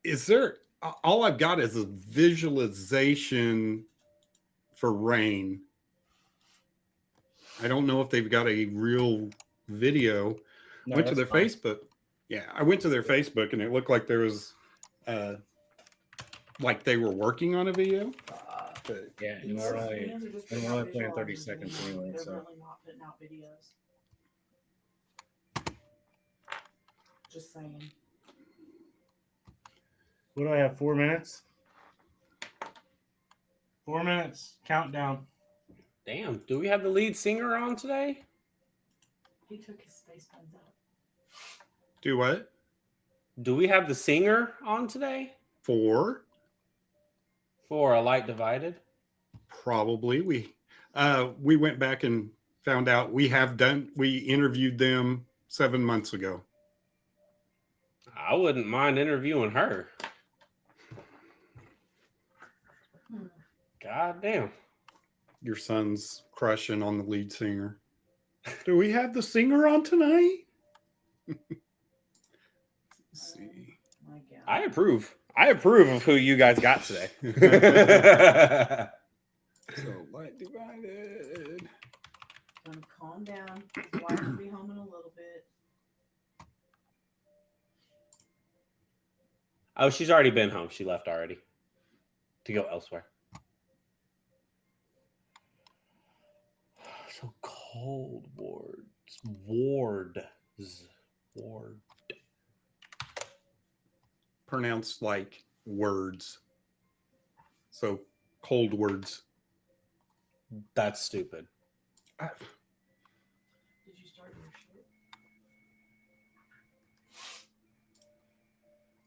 Is there? All I've got is a visualization for Rain. I don't know if they've got a real video. No, Went to that's their fine. Facebook. Yeah, I went to their Facebook and it looked like there was, uh, like they were working on a video. But Yeah, and Most we're only, fans are just and putting we're out only playing visual 30 items seconds anymore. anyway, They're so. really not putting out videos. Just saying. What do I have? 4 minutes? 4 minutes. Countdown. Damn, do we have the lead singer on today? He took his space buns out. do what? Do we have the singer on today For for A Light Divided? probably we went back and found out we interviewed them 7 months ago. I wouldn't mind interviewing her. God damn. Your son's crushing on the lead singer. Do we have the singer on tonight? Let's see. My God. I approve. I approve of who you guys got today. So Light Divided. Gonna calm down. His wife will be home in a little bit. Oh, she's already been home. She left already to go elsewhere. So cold ward. Pronounced like words. So cold words. That's stupid. Did you start your shit?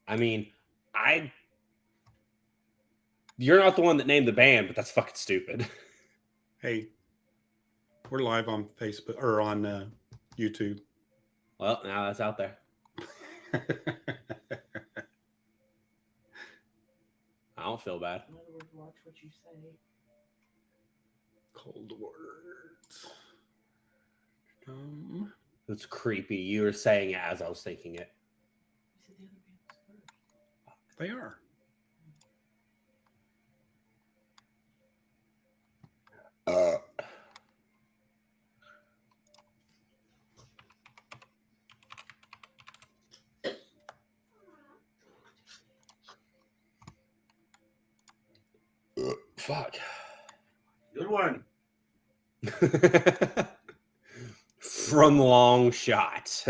I mean, you're not the one that named the band, but that's fucking stupid. Hey, we're live on Facebook or on YouTube. Well, now that's out there. I don't feel bad. In other words, watch what you say. Cold words. It's creepy. You were saying it as I was thinking it. You said the other band was first. They are. Fuck. Good one. From long shot.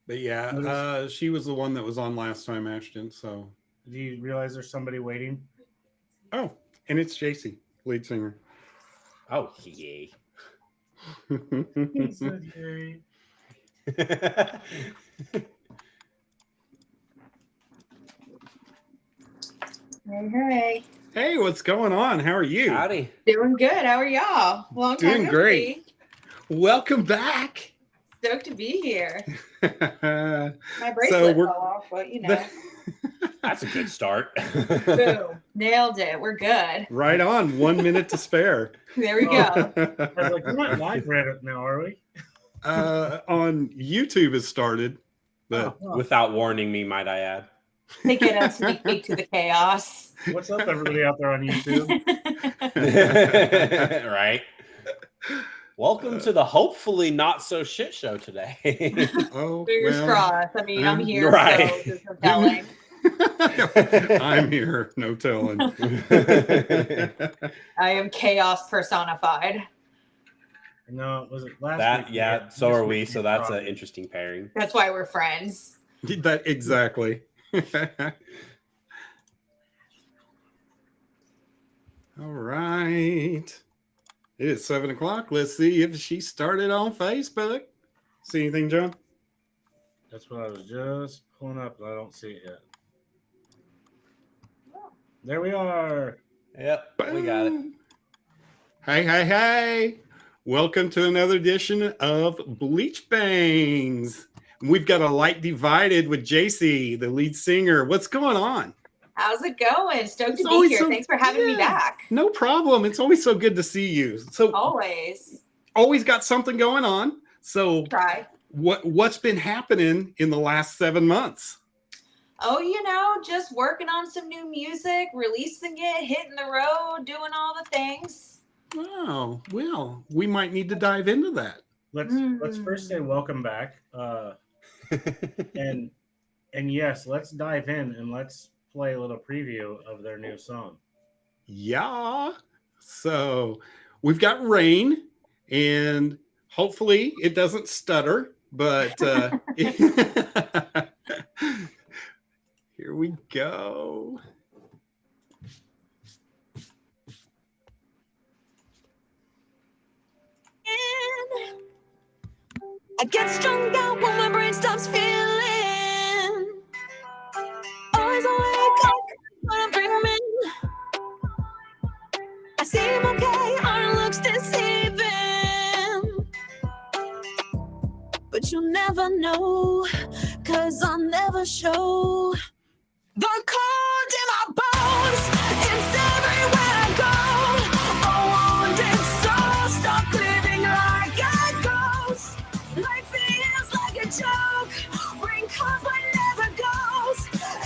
But yeah, she was the one that was on last time, Ashton. So, Do you realize there's somebody waiting? oh, and it's JC, lead singer. Oh, yay. He said yay. Hey, Hey, what's going on? How are you? Howdy. doing good. How are y'all? Long time Doing no great. see. Welcome back. Stoked to be here. So My bracelet we're- fell off, but you know, That's a good start. boom, nailed it. We're good. Right on. 1 minute to spare. There we go. I was like, we're not live Reddit now, are we? On YouTube has started, but Oh, Without warning me, might I add. They get a sneak peek to the chaos. what's up, everybody out there on YouTube? Right? Welcome to the hopefully not so shit show today. oh, Fingers well, crossed. I mean, I'm here, Right. so there's no telling. I'm here, no telling. I am chaos personified. No, was it last That, week? yeah, so are we. This So week that's an probably. interesting pairing. That's why we're friends. That exactly. All right. It is 7 o'clock. Let's see if she started on Facebook. See anything, John? That's what I was just pulling up, but I don't see it yet. There we are. Yep, we got it. Hey, hey, hey. Welcome to another edition of BleachBANGS. We've got a Light Divided with JC, the lead singer. What's going on? How's it going? Stoked It's to be always here. so- Thanks for having me yeah. back. No problem. It's always so good to see you. So Always. always got something going on. So Try. what's been happening in the last 7 months? Oh, just working on some new music, releasing it, hitting the road, doing all the things. Oh, well, we might need to dive into that. Let's first say welcome back. And yes, let's dive in and let's play a little preview of their new song. Yeah. So we've got Rain, and hopefully it doesn't stutter, but here we go. I get strung out when my brain stops feeling. Always awake, but I'm dreaming. I seem okay, our looks deceiving. But you'll never know, 'cause I'll never show. The cold in my bones, it's everywhere I go. A wounded soul, stuck living like a ghost. Life feels like a joke, rain comes but never goes.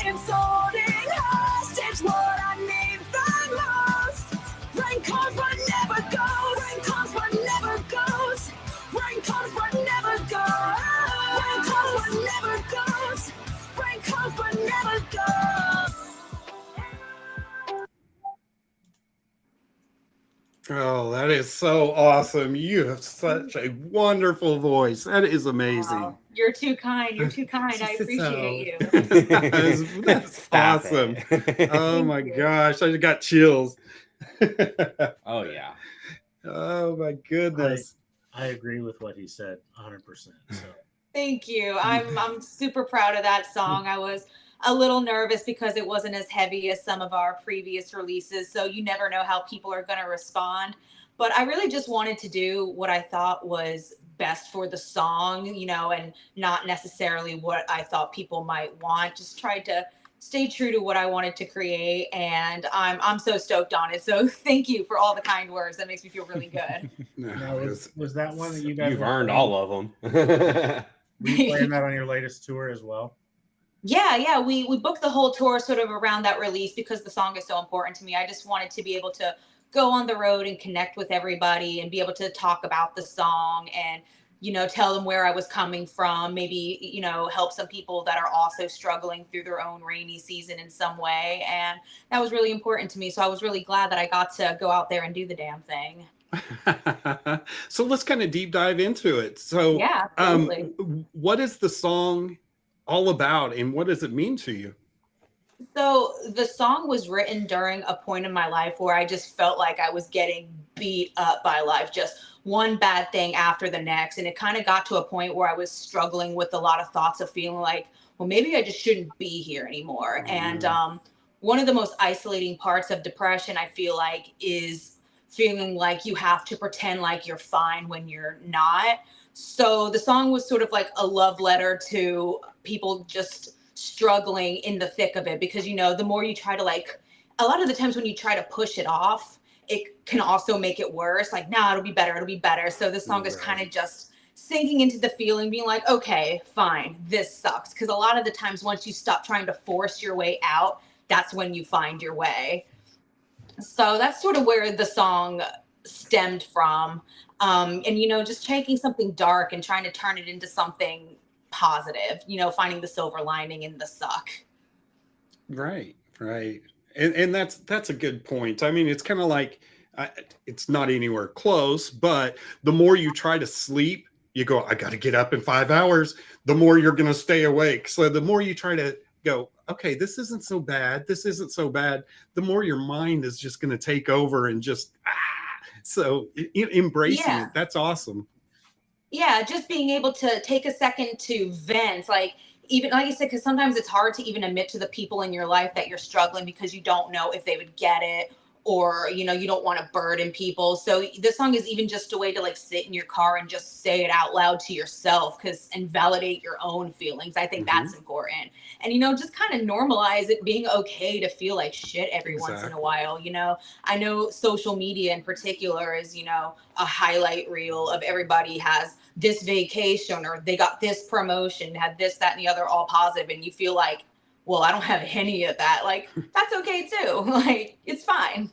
It's holding hostage what I need the most. Rain comes but never goes, rain comes but never goes. Rain comes but never goes, rain comes but never goes. Rain comes but never goes. Oh, that is so awesome. You have such a wonderful voice. That is amazing. Wow. You're too kind. You're too kind. I appreciate you. That's Stop awesome. it. Oh my you. gosh, I just got chills. Oh yeah. Oh my goodness. I agree with what he said 100%. So Thank you. I'm super proud of that song. I was a little nervous because it wasn't as heavy as some of our previous releases, so you never know how people are going to respond. But I really just wanted to do what I thought was best for the song, and not necessarily what I thought people might want. Just tried to stay true to what I wanted to create, and I'm so stoked on it. So thank you for all the kind words. That makes me feel really good. No, now, it was- was that one that you guys You've were earned playing- all of them. Were you playing that on your latest tour as well? Yeah. We booked the whole tour sort of around that release because the song is so important to me. I just wanted to be able to go on the road and connect with everybody and be able to talk about the song and, tell them where I was coming from, maybe, help some people that are also struggling through their own rainy season in some way. And that was really important to me. So I was really glad that I got to go out there and do the damn thing. So let's kind of deep dive into it. So Yeah, absolutely. What is the song all about and what does it mean to you? So the song was written during a point in my life where I just felt like I was getting beat up by life, just one bad thing after the next. And it kind of got to a point where I was struggling with a lot of thoughts of feeling like, well, maybe I just shouldn't be here anymore. And one of the most isolating parts of depression, I feel like, is feeling like you have to pretend like you're fine when you're not. So the song was sort of like a love letter to people just struggling in the thick of it, because the more you try to, like, a lot of the times when you try to push it off, it can also make it worse. Like, nah, it'll be better. So this song is kind of just sinking into the feeling, being like, okay, fine, this sucks. Because a lot of the times once you stop trying to force your way out, that's when you find your way. So that's sort of where the song stemmed from. And just taking something dark and trying to turn it into something positive, finding the silver lining in the suck. Right. And that's a good point. I mean, it's kind of like it's not anywhere close, but the more you try to sleep, you go, I got to get up in 5 hours, the more you're going to stay awake. So the more you try to go, okay, this isn't so bad, the more your mind is just going to take over and just so embracing it. That's awesome. Yeah, just being able to take a second to vent, like, even like you said, because sometimes it's hard to even admit to the people in your life that you're struggling because you don't know if they would get it, or you don't want to burden people. So this song is even just a way to like sit in your car and just say it out loud to yourself, and validate your own feelings. I think that's important. And just kind of normalize it being okay to feel like shit every once in a while. I know social media in particular is a highlight reel of everybody has this vacation, or they got this promotion, had this, that, and the other, all positive, and you feel like, well, I don't have any of that. Like, that's okay too. Like, it's fine.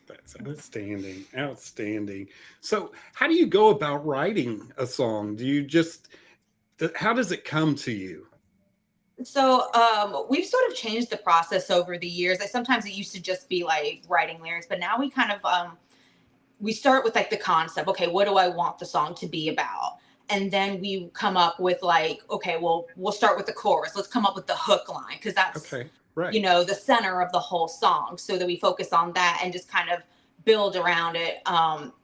That's outstanding. Outstanding. So how do you go about writing a song? How does it come to you? So we've sort of changed the process over the years. Sometimes it used to just be like writing lyrics, but now we kind of we start with like the concept. Okay, what do I want the song to be about? And then we come up with like, okay, well, we'll start with the chorus. Let's come up with the hook line, because that's Okay, right. the center of the whole song, so that we focus on that and just kind of build around it.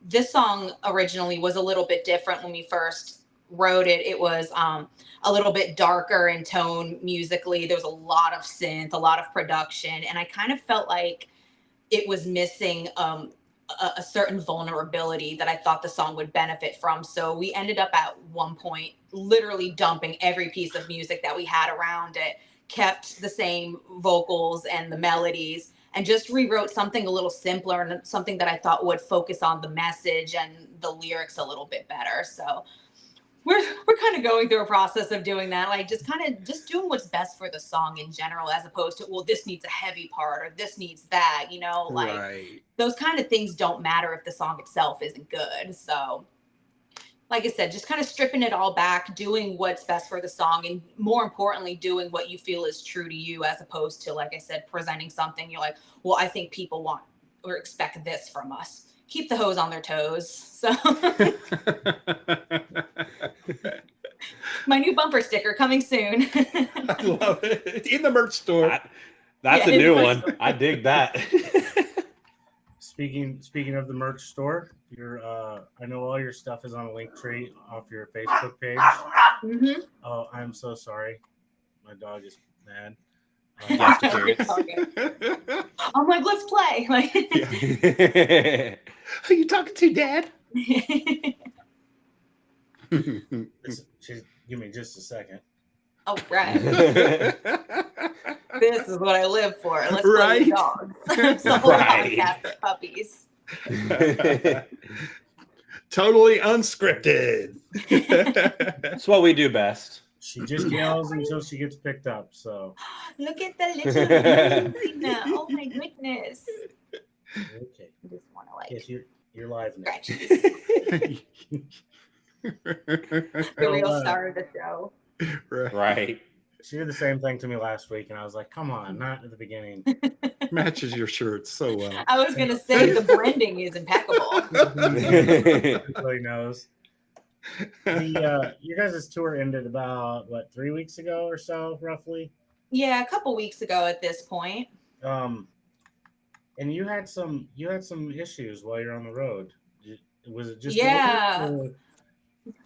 This song originally was a little bit different when we first wrote it. It was a little bit darker in tone musically. There was a lot of synth, a lot of production, and I kind of felt like it was missing a certain vulnerability that I thought the song would benefit from. So we ended up at one point literally dumping every piece of music that we had around it, kept the same vocals and the melodies, and just rewrote something a little simpler and something that I thought would focus on the message and the lyrics a little bit better. So we're kind of going through a process of doing that, like just doing what's best for the song in general, as opposed to, well, this needs a heavy part or this needs that, like Right. those kind of things don't matter if the song itself isn't good. So like I said, just kind of stripping it all back, doing what's best for the song, and more importantly, doing what you feel is true to you, as opposed to, like I said, presenting something you're like, well, I think people want or expect this from us. Keep the hose on their toes. So my new bumper sticker coming soon. I love it. In the merch store. That's Yeah, a new it's one. like- I dig that. Speaking of the merch store, I know all your stuff is on a link tree off your Facebook page. Mhm. Oh, I'm so sorry. My dog is mad. You have to carry it. I'm like, let's play. Like, Who are you talking to, Dad? Give me just a second. oh, right. This is what I live for. Let's play Right. with dogs. It's the whole Right. podcast for puppies. Totally unscripted. That's what we do best. She just yells until she gets picked up. So Look at the little ballerina. Oh my goodness. okay, I just want to like yes, you're live now. scratch the real Well, star of the show. Right. Right. She did the same thing to me last week, and I was like, "Come on, not at the beginning." Matches your shirt so well. I was gonna say the blending is impeccable. Everybody knows. Your guys' tour ended about 3 weeks ago or so, roughly. Yeah, a couple weeks ago at this point. And you had some issues while you're on the road. Was it just Yeah. a little,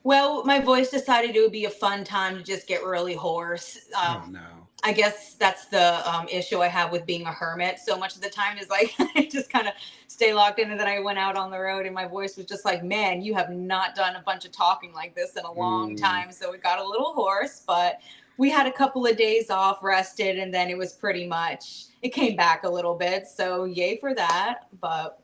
Well, my voice decided it would be a fun time to just get really hoarse. Oh no. I guess that's the issue I have with being a hermit. So much of the time is like I just kind of stay locked in, and then I went out on the road and my voice was just like, man, you have not done a bunch of talking like this in a long time. So it got a little hoarse, but we had a couple of days off, rested, and then it was pretty much, it came back a little bit. So yay for that. But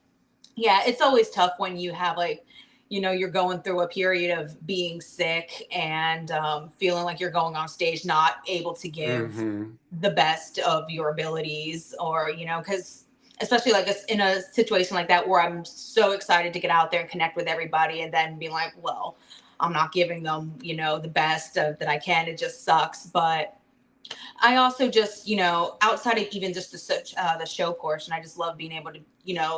yeah, it's always tough when you have like, you're going through a period of being sick and feeling like you're going on stage, not able to give Mhm. the best of your abilities, or, because especially like in a situation like that where I'm so excited to get out there and connect with everybody, and then being like, well, I'm not giving them, the best that I can. It just sucks. But I also just, outside of even just the show portion, I just love being able to,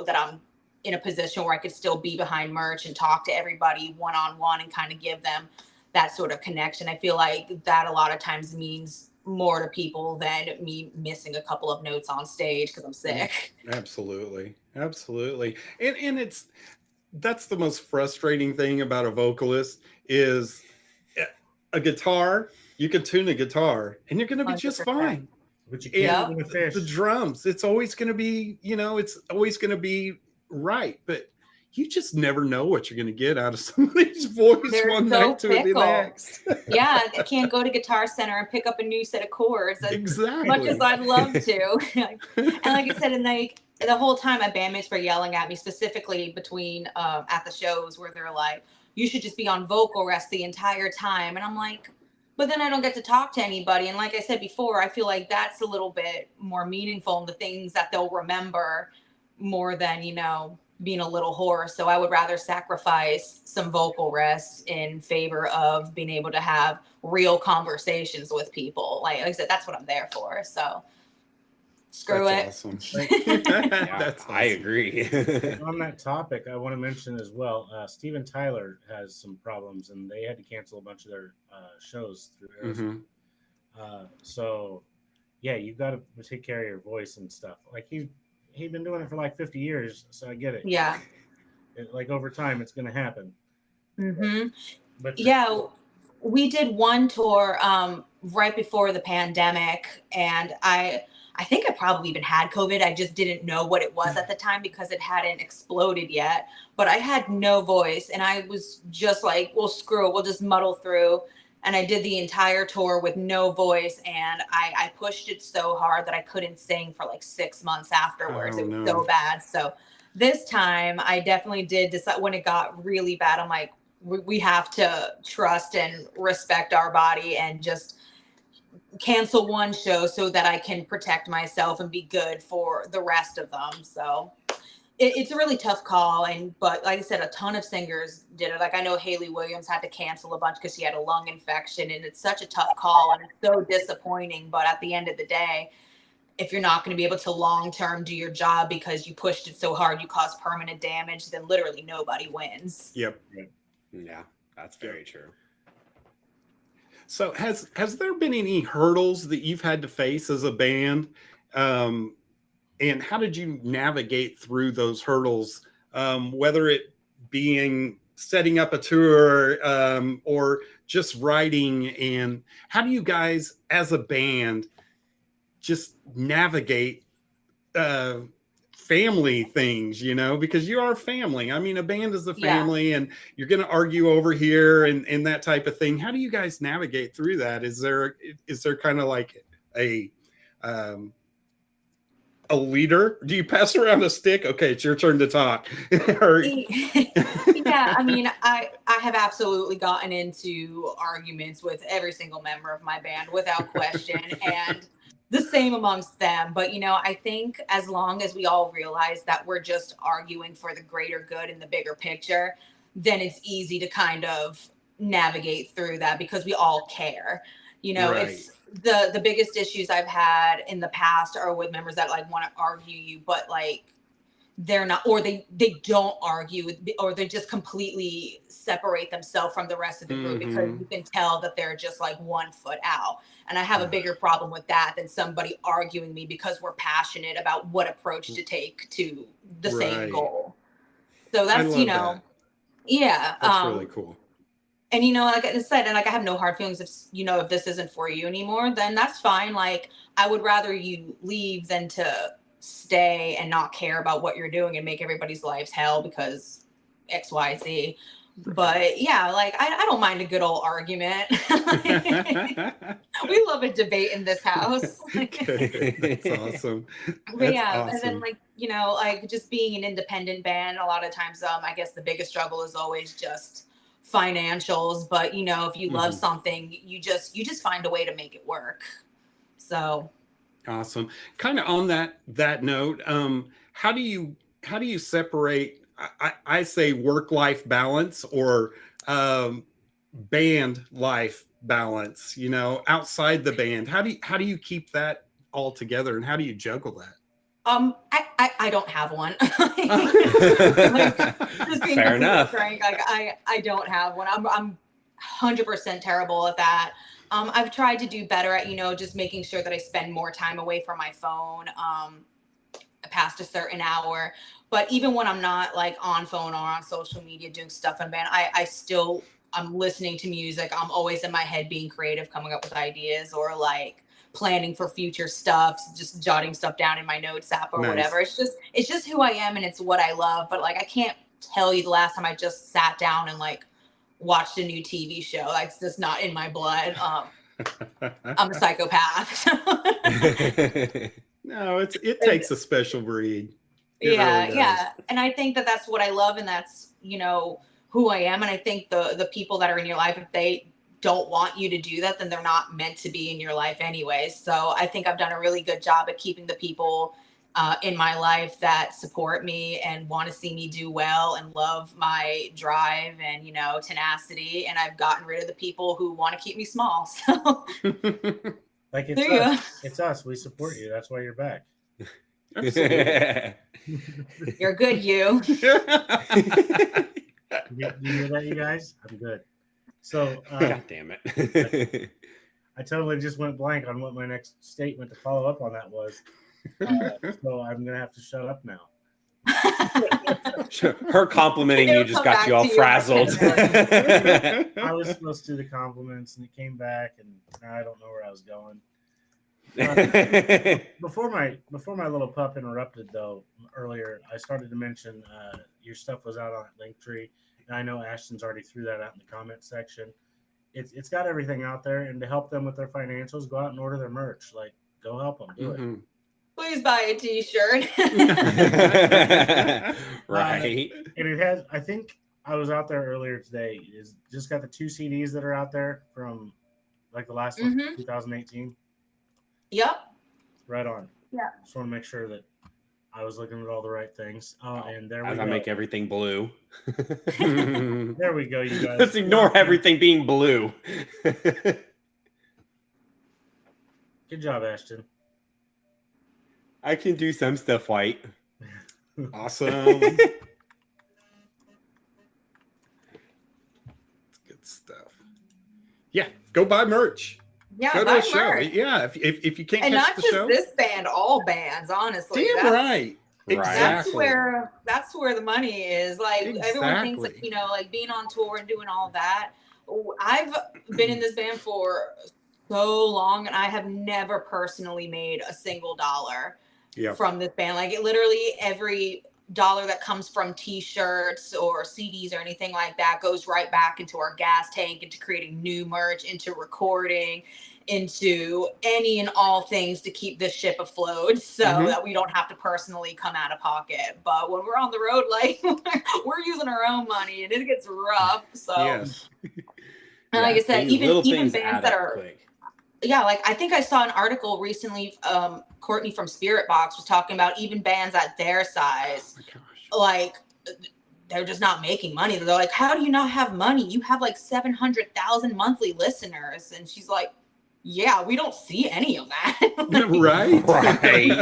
that I'm in a position where I could still be behind merch and talk to everybody one-on-one and kind of give them that sort of connection. I feel like that a lot of times means more to people than me missing a couple of notes on stage because I'm sick. Absolutely. Absolutely. And that's the most frustrating thing about a vocalist is a guitar. You can tune a guitar and you're going to be just 100%. fine. But you And can't eat a fish. the drums, it's always going to be, it's always going to be right. But you just never know what you're going to get out of somebody's voice They're one so night to the fickle. next. Yeah, I can't go to Guitar Center and pick up a new set of chords as Exactly. much as I'd love to. And like I said, and the whole time my bandmates were yelling at me, specifically between at the shows where they're like, you should just be on vocal rest the entire time. And I'm like, but then I don't get to talk to anybody. And like I said before, I feel like that's a little bit more meaningful in the things that they'll remember more than, being a little hoarse. So I would rather sacrifice some vocal rest in favor of being able to have real conversations with people. Like I said, that's what I'm there for. So screw That's it. awesome. Yeah, That's awesome. I agree. On that topic, I want to mention as well, Steven Tyler has some problems, and they had to cancel a bunch of their shows through Aerosmith. So, yeah, you got to take care of your voice and stuff. Like he'd been doing it for like 50 years, so I get it. Yeah. Like over time, it's going to happen. Mm-hmm. But Yeah, we did one tour right before the pandemic, and I think I probably even had COVID. I just didn't know what it was at the time because it hadn't exploded yet. But I had no voice, and I was just like, well, screw it, we'll just muddle through. And I did the entire tour with no voice, and I pushed it so hard that I couldn't sing for like 6 months afterwards. Oh, It was no. so bad. So this time I definitely did decide when it got really bad, I'm like, we have to trust and respect our body and just cancel one show so that I can protect myself and be good for the rest of them. So it's a really tough call. But like I said, a ton of singers did it. Like I know Hayley Williams had to cancel a bunch because she had a lung infection, and it's such a tough call and it's so disappointing. But at the end of the day, if you're not going to be able to long-term do your job because you pushed it so hard, you caused permanent damage, then literally nobody wins. Yep. Yeah, that's very true. So has there been any hurdles that you've had to face as a band? And how did you navigate through those hurdles? Whether it being setting up a tour or just writing, and how do you guys as a band just navigate family things, because you are family. I mean, a band is a family, and you're going to argue over here and that type of thing. How do you guys navigate through that? Is there kind of like a leader? Do you pass around a stick? Okay, it's your turn to talk. Yeah, I mean, I have absolutely gotten into arguments with every single member of my band without question, and the same amongst them. But, I think as long as we all realize that we're just arguing for the greater good in the bigger picture, then it's easy to kind of navigate through that because we all care. Right. It's the biggest issues I've had in the past are with members that like want to argue you, but like they're not, or they don't argue, or they just completely separate themselves from the rest of the group because you can tell that they're just like 1 foot out. And I have a bigger problem with that than somebody arguing me because we're passionate about what approach to take to the same goal. So that's, that. Yeah. That's really cool. And, like I said, and like I have no hard feelings if this isn't for you anymore, then that's fine. Like I would rather you leave than to stay and not care about what you're doing and make everybody's lives hell because X, Y, Z. But yeah, like I don't mind a good old argument. We love a debate in this house. That's awesome. But yeah, awesome. And then like just being an independent band, a lot of times I guess the biggest struggle is always just financials. But if you love something, you just find a way to make it work. So awesome. Kind of on that note, how do you separate, I say work-life balance or band life balance, outside the band? How do you keep that all together, and how do you juggle that? I don't have one. Just being Fair enough. Frank, like I don't have one. I'm 100% terrible at that. I've tried to do better at, just making sure that I spend more time away from my phone past a certain hour. But even when I'm not like on phone or on social media doing stuff in band, I'm listening to music. I'm always in my head being creative, coming up with ideas or like planning for future stuff, just jotting stuff down in my notes app or Nice. whatever. It's just who I am and it's what I love. But like I can't tell you the last time I just sat down and like watched a new TV show. Like it's just not in my blood. I'm a psychopath. No, it takes a special breed. It Yeah, really does. yeah. And I think that that's what I love, and that's, who I am. And I think the people that are in your life, if they don't want you to do that, then they're not meant to be in your life anyways. So I think I've done a really good job at keeping the people in my life that support me and want to see me do well and love my drive and, tenacity. And I've gotten rid of the people who want to keep me small. So Like it's there you go. us. It's us. We support you. That's why you're back. Absolutely. You're good, you. You hear that, you guys? I'm good. So God damn it. I totally just went blank on what my next statement to follow up on that was. So I'm gonna have to shut up now. Her complimenting you just got you all frazzled. I was supposed to do the compliments, and it came back, and I don't know where I was going. Before my little pup interrupted though earlier, I started to mention your stuff was out on Linktree, and I know Ashton's already threw that out in the comment section. It's got everything out there, and to help them with their financials, go out and order their merch. Like, go help them do it. Please buy a t-shirt. Right. And it has. I think I was out there earlier today. Is just got the 2 CDs that are out there from like the last one, 2018. Yep. Right on. Yeah. Just want to make sure that I was looking at all the right things. And there we As go. I make everything blue. There we go, you guys. Let's ignore everything being blue. Good job, Ashton. I can do some stuff white. Awesome. Good stuff. Yeah, go buy merch. Yeah, Go to buy a show. merch. Yeah, if you can't And catch not the just show. this band, all bands, honestly. Damn right. Right. Exactly. That's where the money is. Like everyone thinks that, Exactly. like being on tour and doing all that. I've been in this band for so long and I have never personally made a single dollar from this band. Like it literally every dollar that comes from t-shirts or CDs or anything like that goes right back into our gas tank, into creating new merch, into recording, into any and all things to keep this ship afloat so that we don't have to personally come out of pocket. But when we're on the road, like we're using our own money and it gets rough. So Yes. and like I said, even bands that are quick. yeah, like I think I saw an article recently. Courtney from Spirit Box was talking about even bands at their size, Oh my gosh. like they're just not making money. They're like, how do you not have money? You have like 700,000 monthly listeners. And she's like, yeah, we don't see any of that. Right.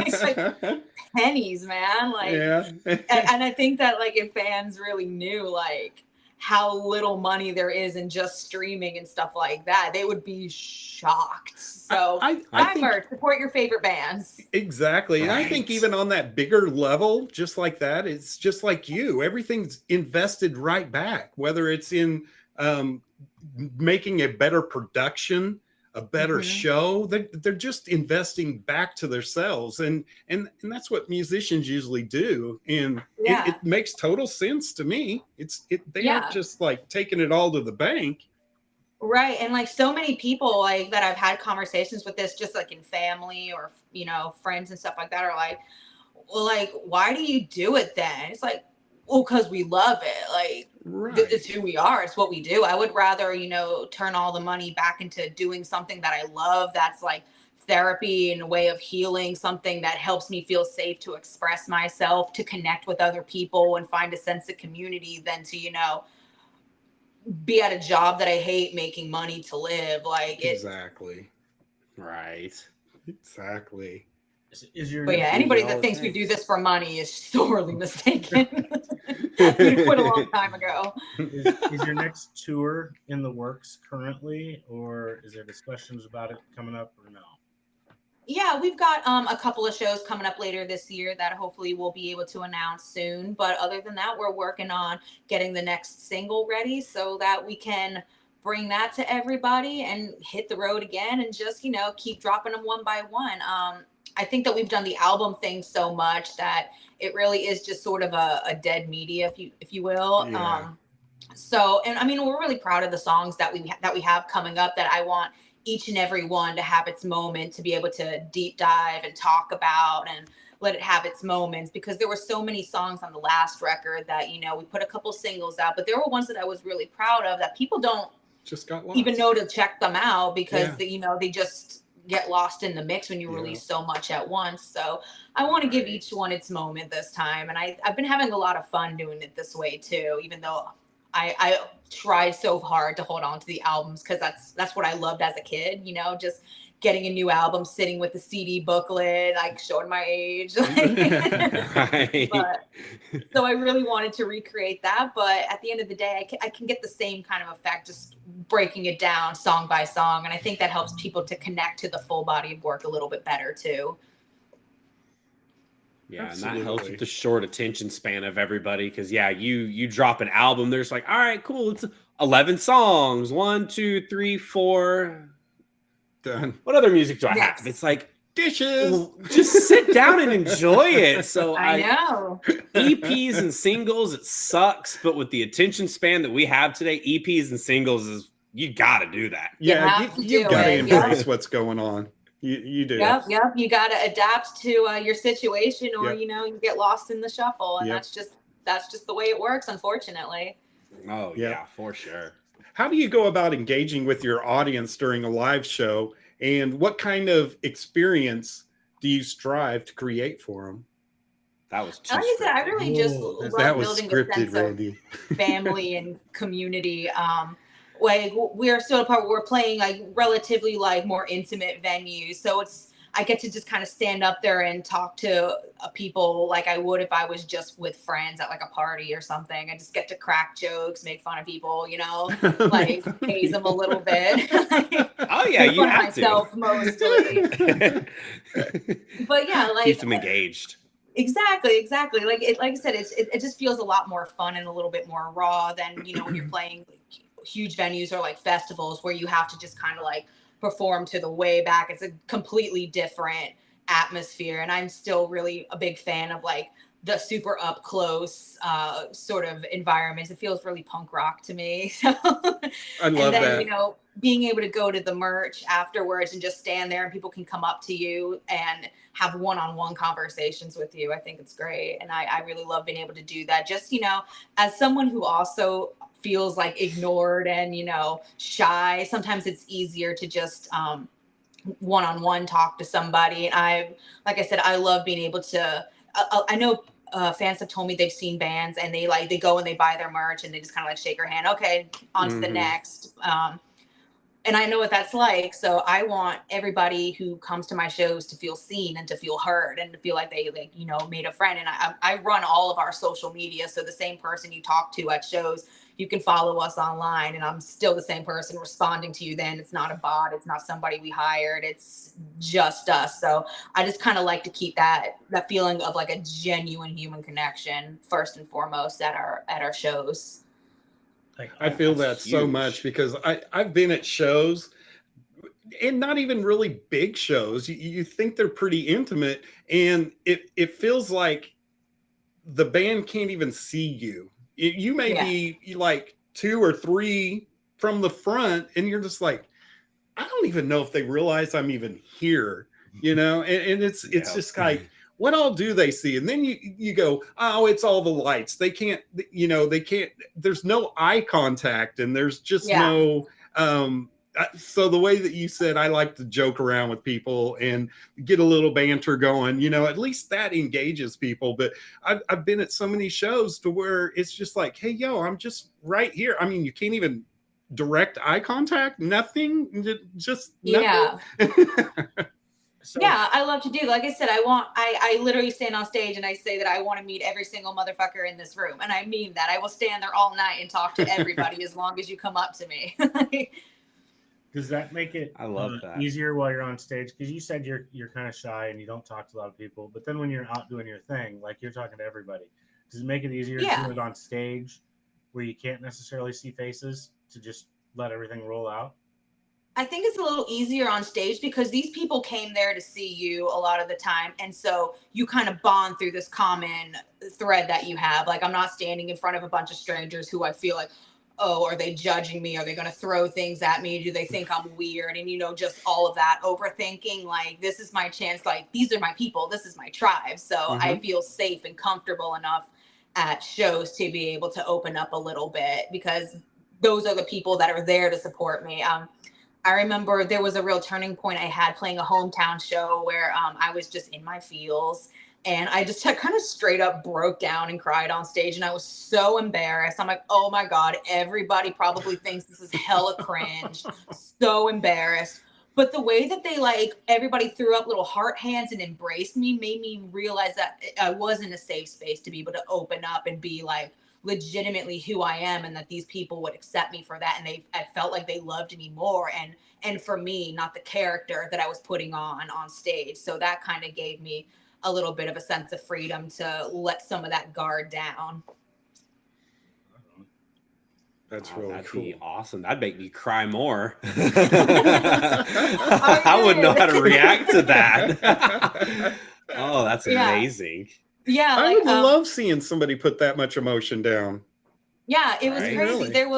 It's like pennies, man. Like, Yeah. and I think that like if fans really knew like how little money there is in just streaming and stuff like that, they would be shocked. So I buy think merch, support your favorite bands. exactly. And I think Right. even on that bigger level, just like that, it's just like you. Everything's invested right back, whether it's in making a better production, a better show. They're just investing back to themselves. And that's what musicians usually do. And it makes total sense to me. They aren't just like taking it all to the bank. Right. And like so many people like that I've had conversations with this just like in family or, friends and stuff like that are like, well, like, why do you do it then? It's like, well, because we love it. Like, it's who we are. It's what we do. I would rather, turn all the money back into doing something that I love. That's like therapy and a way of healing, something that helps me feel safe to express myself, to connect with other people and find a sense of community than to, be at a job that I hate making money to live. Like Exactly. Right. Exactly. But yeah, anybody that thinks we do this for money is sorely mistaken. We quit a long time ago. Is your next tour in the works currently, or is there discussions about it coming up, or no? Yeah, we've got a couple of shows coming up later this year that hopefully we'll be able to announce soon. But other than that, we're working on getting the next single ready so that we can bring that to everybody and hit the road again and just, keep dropping them one by one. I think that we've done the album thing so much that it really is just sort of a dead media, if you will. Yeah. So, and I mean, we're really proud of the songs that we have coming up, that I want each and every one to have its moment, to be able to deep dive and talk about and let it have its moments, because there were so many songs on the last record that, we put a couple singles out, but there were ones that I was really proud of that people don't Just got lost. even know to check them out, because Yeah. they just get lost in the mix when you Yeah. release so much at once. So I want to give each one its moment this time. And I've been having a lot of fun doing it this way too, even though I tried so hard to hold on to the albums, because that's what I loved as a kid, just getting a new album, sitting with the CD booklet, like showing my age. Right. But so I really wanted to recreate that. But at the end of the day, I can get the same kind of effect just breaking it down song by song. And I think that helps people to connect to the full body of work a little bit better too. Yeah, and that Absolutely. helps with the short attention span of everybody. Because you drop an album, there's like, all right, cool, it's 11 songs, 1, 2, 3, 4. Done. What other music do I Yes. have? It's like, Dishes. just sit down and enjoy it. So I know. EPs and singles, it sucks, but with the attention span that we have today, EPs and singles is, you got to do that. Yeah, have to you've do got to it. embrace Yep. what's going on. You do. Yep. You got to adapt to your situation, or Yep. you get lost in the shuffle, and Yep. that's just the way it works, unfortunately. Oh, Yep. yeah, for sure. How do you go about engaging with your audience during a live show, and what kind of experience do you strive to create for them? That was too Like I said, I scripted. really just Whoa, love That was building a scripted, sense Randy. of family and community. Like we're still a part where we're playing like relatively like more intimate venues, so I get to just kind of stand up there and talk to people like I would if I was just with friends at like a party or something. I just get to crack jokes, make fun of people, like haze them a little bit. Oh, yeah, Make you fun of have to. myself mostly. But yeah, like Keeps them engaged. Exactly. Like I said, it just feels a lot more fun and a little bit more raw than when you're playing like, huge venues or like festivals where you have to just kind of like perform to the way back. It's a completely different atmosphere, and I'm still really a big fan of like the super up close sort of environments. It feels really punk rock to me. So I love and then that. being able to go to the merch afterwards and just stand there and people can come up to you and have one-on-one conversations with you. I think it's great, and I really love being able to do that. Just as someone who also feels like ignored and shy, sometimes it's easier to just one-on-one talk to somebody. And like I said, I love being able to I know fans have told me they've seen bands and they go and they buy their merch and they just kind of like shake your hand, okay, on to the Mhm. next. And I know what that's like. So I want everybody who comes to my shows to feel seen and to feel heard and to feel like they made a friend. And I run all of our social media. So the same person you talk to at shows, you can follow us online, and I'm still the same person responding to you then. It's not a bot. It's not somebody we hired. It's just us. So I just kind of like to keep that feeling of like a genuine human connection first and foremost at our shows. I feel that That's so huge. much because I've been at shows, and not even really big shows. You think they're pretty intimate, and it feels like the band can't even see you. You may Yeah. be like 2 or 3 from the front, and you're just like, I don't even know if they realize I'm even here, and it's Yeah. just like, what all do they see? And then you go, oh, it's all the lights. They can't, they can't, there's no eye contact, and there's just Yeah. no so the way that you said, I like to joke around with people and get a little banter going, at least that engages people. But I've been at so many shows to where it's just like, hey, yo, I'm just right here. I mean, you can't even direct eye contact, nothing, just nothing. Yeah. So, Yeah, I love to do. Like I said, I literally stand on stage and I say that I want to meet every single motherfucker in this room. And I mean that. I will stand there all night and talk to everybody as long as you come up to me. does that make it I love that. easier while you're on stage? Because you said you're kind of shy and you don't talk to a lot of people, but then when you're out doing your thing, like you're talking to everybody, does it make it easier to Yeah. do it on stage where you can't necessarily see faces, to just let everything roll out? I think it's a little easier on stage because these people came there to see you a lot of the time. And so you kind of bond through this common thread that you have. Like, I'm not standing in front of a bunch of strangers who I feel like, oh, are they judging me? Are they going to throw things at me? Do they think I'm weird? And, just all of that overthinking. Like, this is my chance. Like, these are my people. This is my tribe. So I feel safe and comfortable enough at shows to be able to open up a little bit because those are the people that are there to support me. I remember there was a real turning point I had playing a hometown show where I was just in my feels and I just kind of straight up broke down and cried on stage. And I was so embarrassed. I'm like, oh my God, everybody probably thinks this is hella cringe. So embarrassed. But the way that they everybody threw up little heart hands and embraced me made me realize that I was in a safe space to be able to open up and be like, legitimately who I am and that these people would accept me for that. And I felt like they loved me more and for me, not the character that I was putting on stage. So that kind of gave me a little bit of a sense of freedom to let some of that guard down. That's Wow, really that'd cool. be awesome. That'd make me cry more. Oh, I wouldn't know how to react to that. Oh, that's Yeah. amazing. Yeah, I would love seeing somebody put that much emotion down. Yeah, it was Right? crazy. Really? There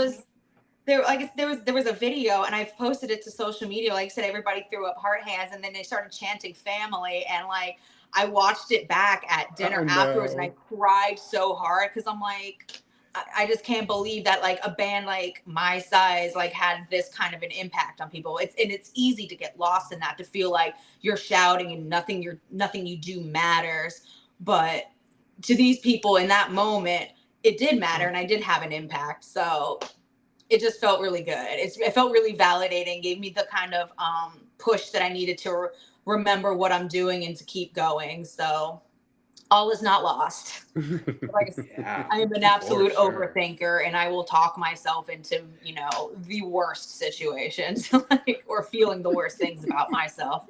was a video and I posted it to social media. Like I said, everybody threw up heart hands and then they started chanting family. And I watched it back at dinner afterwards and I cried so hard because I'm like, I just can't believe that a band like my size had this kind of an impact on people. It's easy to get lost in that, to feel like you're shouting and nothing you do matters. But to these people in that moment, it did matter and I did have an impact. So it just felt really good. It felt really validating, gave me the kind of push that I needed to remember what I'm doing and to keep going. So all is not lost. Yeah, I am an absolute overthinker and I will talk myself into, the worst situations or feeling the worst things about myself.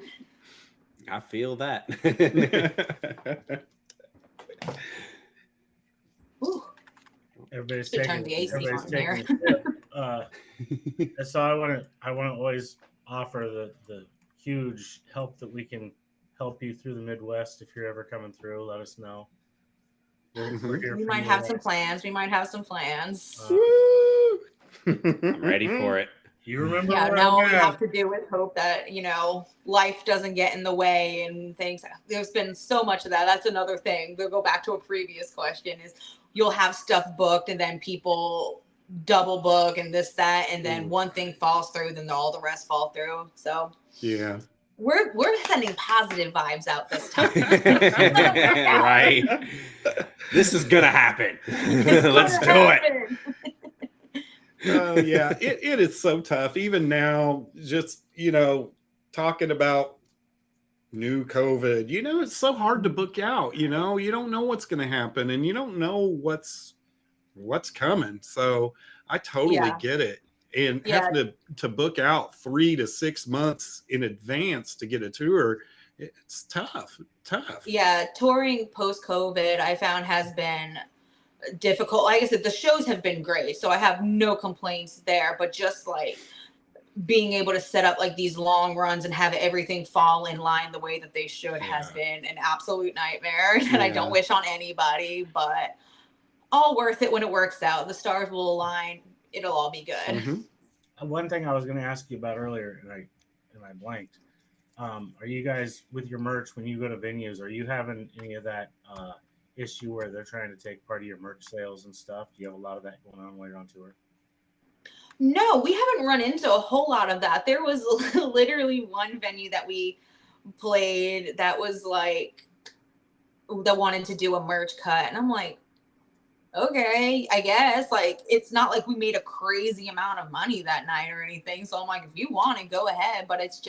I feel that. Ooh. Everybody's Should taking turn the AC everybody's on taking here. and so I want to always offer the huge help that we can help you through the Midwest. If you're ever coming through, let us know. We're here We for might you have guys. some plans. We might have some plans. I'm ready for it. You remember Yeah, where now all I'm we at. have to do is hope that, life doesn't get in the way and things. There's been so much of that. That's another thing. We'll go back to a previous question is you'll have stuff booked and then people double book and this, that, and then one thing falls through, then all the rest fall through. So Yeah. we're sending positive vibes out this time. Right. This is gonna happen. Let's do it. Oh yeah, it is so tough. Even now, just talking about new COVID, it's so hard to book out. You don't know what's going to happen, and you don't know what's coming. So I totally get it. And having to book out 3 to 6 months in advance to get a tour, it's tough. Yeah, touring post COVID, I found has been difficult. Like I said, the shows have been great, so I have no complaints there. But just being able to set up these long runs and have everything fall in line the way that they should has been an absolute nightmare that I don't wish on anybody. But all worth it when it works out. The stars will align. It'll all be good. One thing I was going to ask you about earlier, and I blanked. Are you guys with your merch when you go to venues? Are you having any of that issue where they're trying to take part of your merch sales and stuff? Do you have a lot of that going on while you're on tour? No, we haven't run into a whole lot of that. There was literally one venue that we played that was that wanted to do a merch cut, and I'm like, okay, I guess. It's not like we made a crazy amount of money that night or anything. So I'm like, if you want it, go ahead. But it's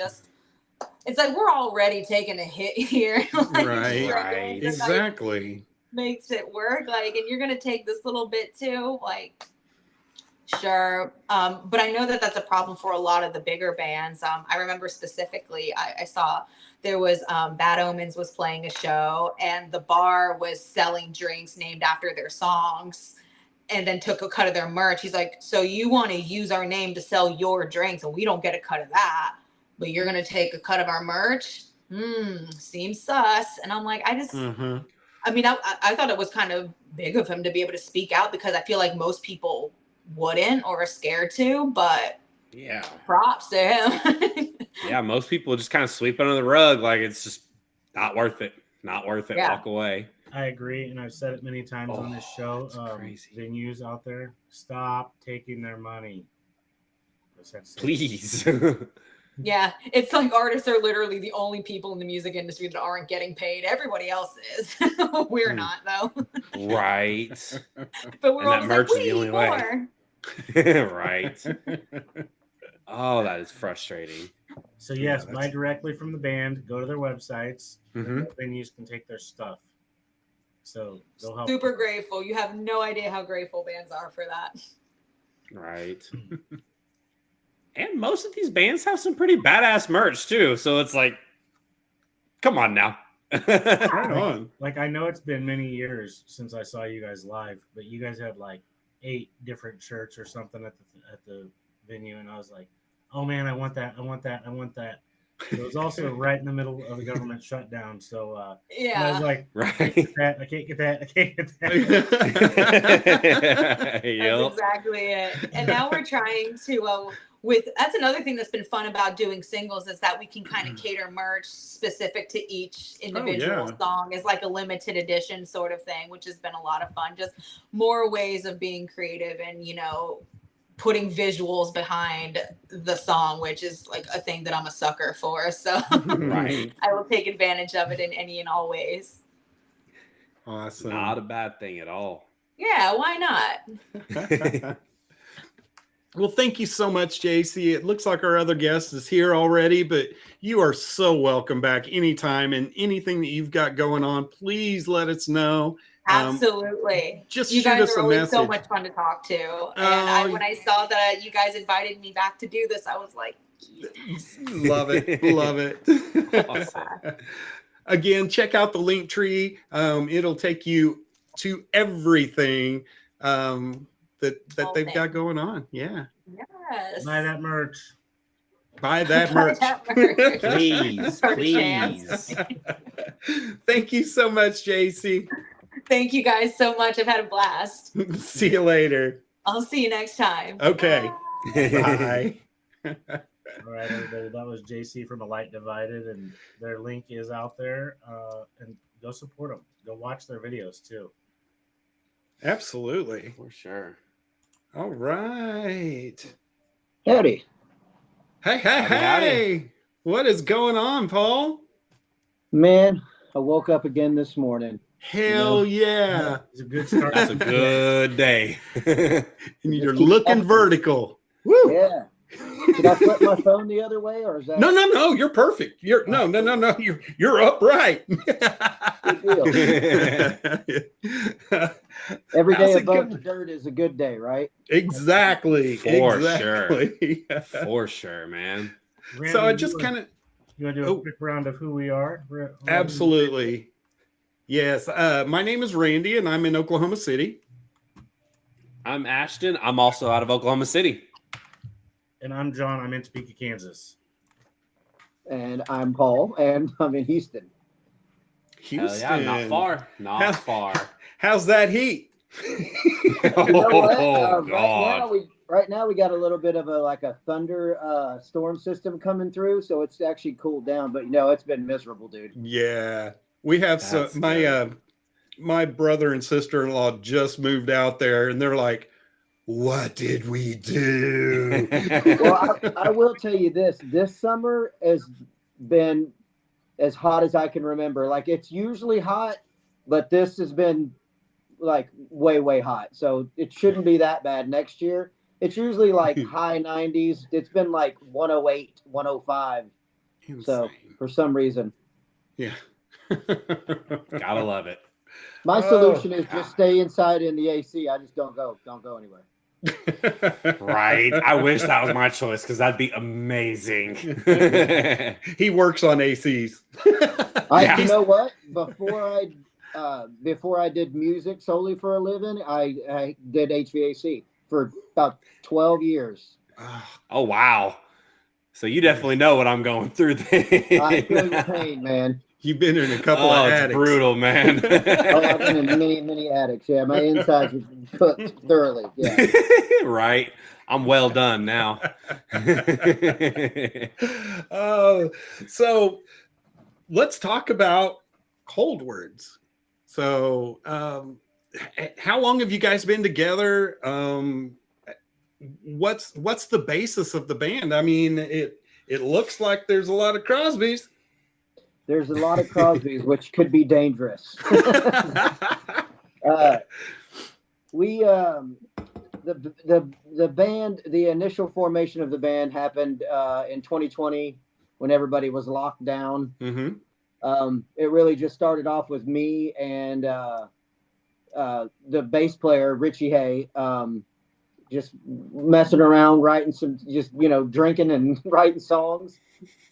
we're already taking a hit here. Right. Exactly. Makes it work. And you're gonna take this little bit too. Sure. But I know that that's a problem for a lot of the bigger bands. I remember specifically, I saw there was Bad Omens was playing a show and the bar was selling drinks named after their songs. and then took a cut of their merch. He's like, so you want to use our name to sell your drinks and we don't get a cut of that, but you're going to take a cut of our merch? Seems sus. And I'm like, I mean, I thought it was kind of big of him to be able to speak out, because I feel like most people wouldn't or are scared to, but Yeah. props to him. Yeah, most people just kind of sweep it under the rug like it's just not worth it. Not worth it. Yeah. Walk away. I agree, and I've said it many times on this show. That's crazy. Venues out there, stop taking their money. Please. Yeah, it's like artists are literally the only people in the music industry that aren't getting paid. Everybody else is. We're not, though. Right. But we're And all that just merch like, is the we only need way. more. Right. Oh, that is frustrating. So yes, Yeah, buy directly from the band. Go to their websites. Mhm. Venues can take their stuff. So they'll help. Super grateful. You have no idea how grateful bands are for that. Right. And most of these bands have some pretty badass merch too. So it's like, come on now. Right on. Like, I know it's been many years since I saw you guys live, but you guys had like 8 different shirts or something at the venue, and I was like, oh man, I want that. I want that. I want that. It was also right in the middle of the government shutdown, so I was Yeah. like, Right. I can't get that. I can't get that. That's Yep. exactly it. And now we're trying to that's another thing that's been fun about doing singles, is that we can kind of cater merch specific to each individual yeah. song as like a limited edition sort of thing, which has been a lot of fun. Just more ways of being creative and, you know, putting visuals behind the song, which is like a thing that I'm a sucker for. So Right. I will take advantage of it in any and all ways. Awesome. Not a bad thing at all. Yeah, why not? Well, thank you so much, JC. It looks like our other guest is here already, but you are so welcome back anytime, and anything that you've got going on, please let us know. Absolutely. Just You shoot guys us are a always message. so much fun to talk to. And Oh, when I saw that you guys invited me back to do this, I was like, yes. Love it. Love it. Awesome. Again, check out the link tree. It'll take you to everything that All they've things. got going on. Yeah. Yes. Buy that merch. Buy that Buy merch. that merch. Please, For a chance. please. Thank you so much, JC. Thank you guys so much. I've had a blast. See you later. I'll see you next time. Okay. Bye. All right, everybody. That was JC from A Light Divided, and their link is out there. And go support them. Go watch their videos too. Absolutely. For sure. All right. Howdy. Hey, hey, Howdy, howdy. hey. What is going on, Paul? Man, I woke up again this morning. Hell yeah. It's a good start. That's a good day. And you're Just keep looking walking. vertical. Woo. Yeah. Should I flip my phone the other way, or is that No, you're perfect. You're no, you're upright. Good deal. Every day How's it above going? the dirt is a good day, right? Exactly. For exactly. For sure, man. So I Randy, just kind of you want to do a quick round of who we are? absolutely. Yes. My name is Randy and I'm in Oklahoma City. I'm Ashton. I'm also out of Oklahoma City. And I'm John. I'm in Topeka, Kansas. And I'm Paul, and I'm in Houston. Hell Houston. yeah, not far. Not How- far. How's that heat? You know what? Oh, God. Right now we got a little bit of a thunder storm system coming through, so it's actually cooled down. But it's been miserable, dude. Yeah. We have That's my good. my brother and sister-in-law just moved out there and they're like, what did we do? Well, I will tell you this: this summer has been as hot as I can remember. Like, it's usually hot, but this has been like way, way hot. So it shouldn't be that bad next year. It's usually like high 90s. It's been like 108, 105. So Insane. for some reason, Yeah. Gotta love it. my Oh, solution is God. just stay inside in the AC. I just don't go anywhere. Right. I wish that was my choice because that'd be amazing. He works on ACs. You know what? Before I before I did music solely for a living, I did HVAC for about 12 years. Oh wow. So you definitely know what I'm going through then. I feel your pain, man. You've been in a couple of it's attics. brutal, man. Oh, I've been in many attics. Yeah, my insides were cooked thoroughly. Yeah. Right. I'm well done now. So let's talk about cold words. So, how long have you guys been together? What's the basis of the band? I mean, it looks like there's a lot of Crosbys. There's a lot of Crosbys, which could be dangerous. We the band, the initial formation of the band happened in 2020 when everybody was locked down. Mm-hmm. It really just started off with me and the bass player Richie Hay, just messing around, writing some, just drinking and writing songs,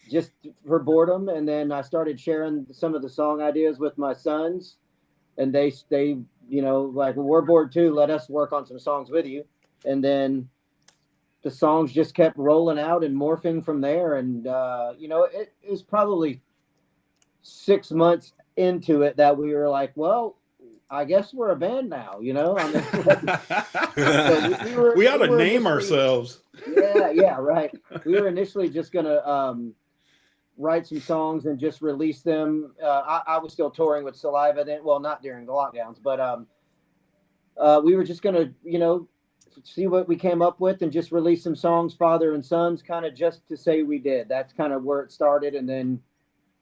just for boredom. And then I started sharing some of the song ideas with my sons, and they like, well, we're bored too. Let us work on some songs with you. And then the songs just kept rolling out and morphing from there. And it was probably 6 months into it that we were like, well, I guess we're a band now, I mean, we ought to name ourselves. Yeah, right. We were initially just gonna write some songs and just release them. I was still touring with Saliva then, well, not during the lockdowns, but we were just gonna, see what we came up with and just release some songs, father and sons, kind of just to say we did. That's kind of where it started, and then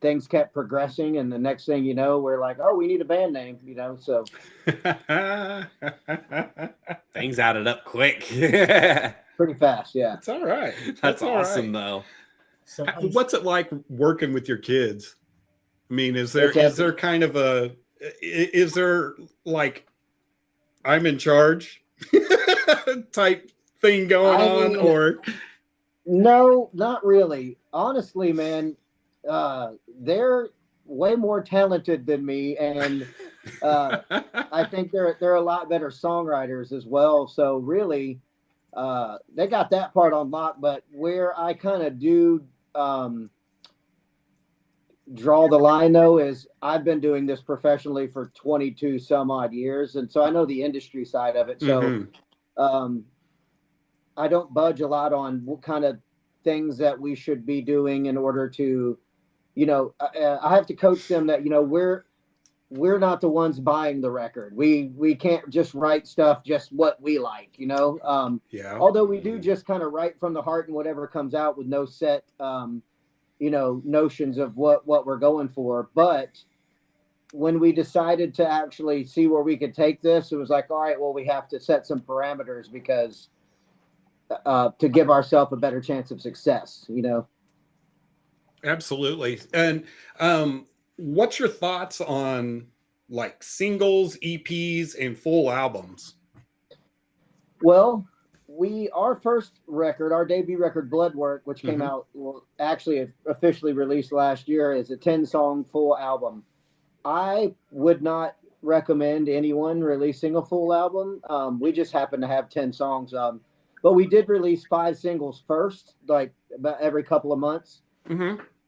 things kept progressing, and the next thing you know, we're like, oh, we need a band name, so Things added up quick. pretty fast. Yeah. It's all right. That's all awesome, right. though. So What's it like working with your kids? I mean, is there kind of is there like I'm in charge type thing going on, or? No, not really. Honestly, man, they're way more talented than me, and I think they're a lot better songwriters as well. So really, they got that part on lock. But where I kind of do draw the line, though, is I've been doing this professionally for 22 some odd years, and so I know the industry side of it. So I don't budge a lot on what kind of things that we should be doing in order to, I have to coach them that, we're not the ones buying the record. We can't just write stuff just what we like, Yeah. Although we do just kind of write from the heart and whatever comes out with no set, notions of what we're going for. But when we decided to actually see where we could take this, it was like, all right, well, we have to set some parameters because to give ourselves a better chance of success, Absolutely. And what's your thoughts on like singles, EPs, and full albums? Well, our first record, our debut record, Bloodwork, which came out, actually officially released last year, is a 10-song full album. I would not recommend anyone releasing a full album. We just happen to have 10 songs. But we did release 5 singles first, like about every couple of months.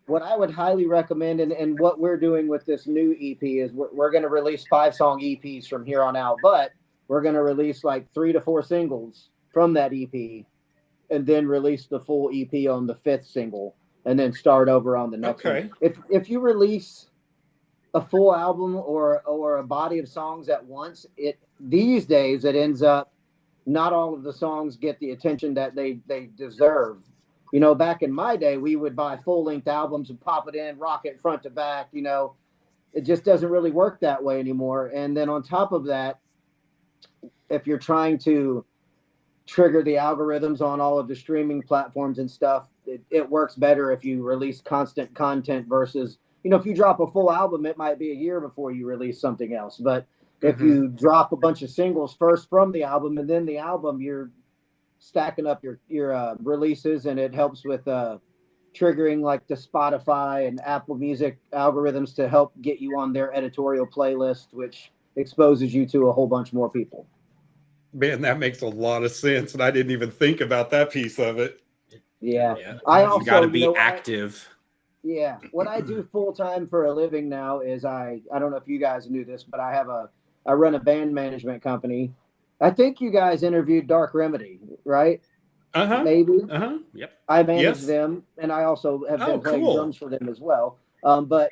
What I would highly recommend, and what we're doing with this new EP, is we're going to release 5-song EPs from here on out. But we're going to release like 3 to 4 singles from that EP, and then release the full EP on the 5th single, and then start over on the next one. If you release a full album or a body of songs at once, these days it ends up not all of the songs get the attention that they deserve. Back in my day, we would buy full-length albums and pop it in, rock it front to back. It just doesn't really work that way anymore. And then on top of that, if you're trying to trigger the algorithms on all of the streaming platforms and stuff, it works better if you release constant content versus, if you drop a full album, it might be a year before you release something else. But if you drop a bunch of singles first from the album and then the album, you're stacking up your releases, and it helps with triggering like the Spotify and Apple Music algorithms to help get you on their editorial playlist, which exposes you to a whole bunch more people. Man, that makes a lot of sense, and I didn't even think about that piece of it. Yeah. Yeah. I You also, got to be what active. yeah, what I do full time for a living now is I don't know if you guys knew this, but I run a band management company. I think you guys interviewed Dark Remedy, right? Uh-huh. Maybe. Uh-huh. Yep. I manage Yes. them, and I also have Oh, been playing cool. drums for them as well. But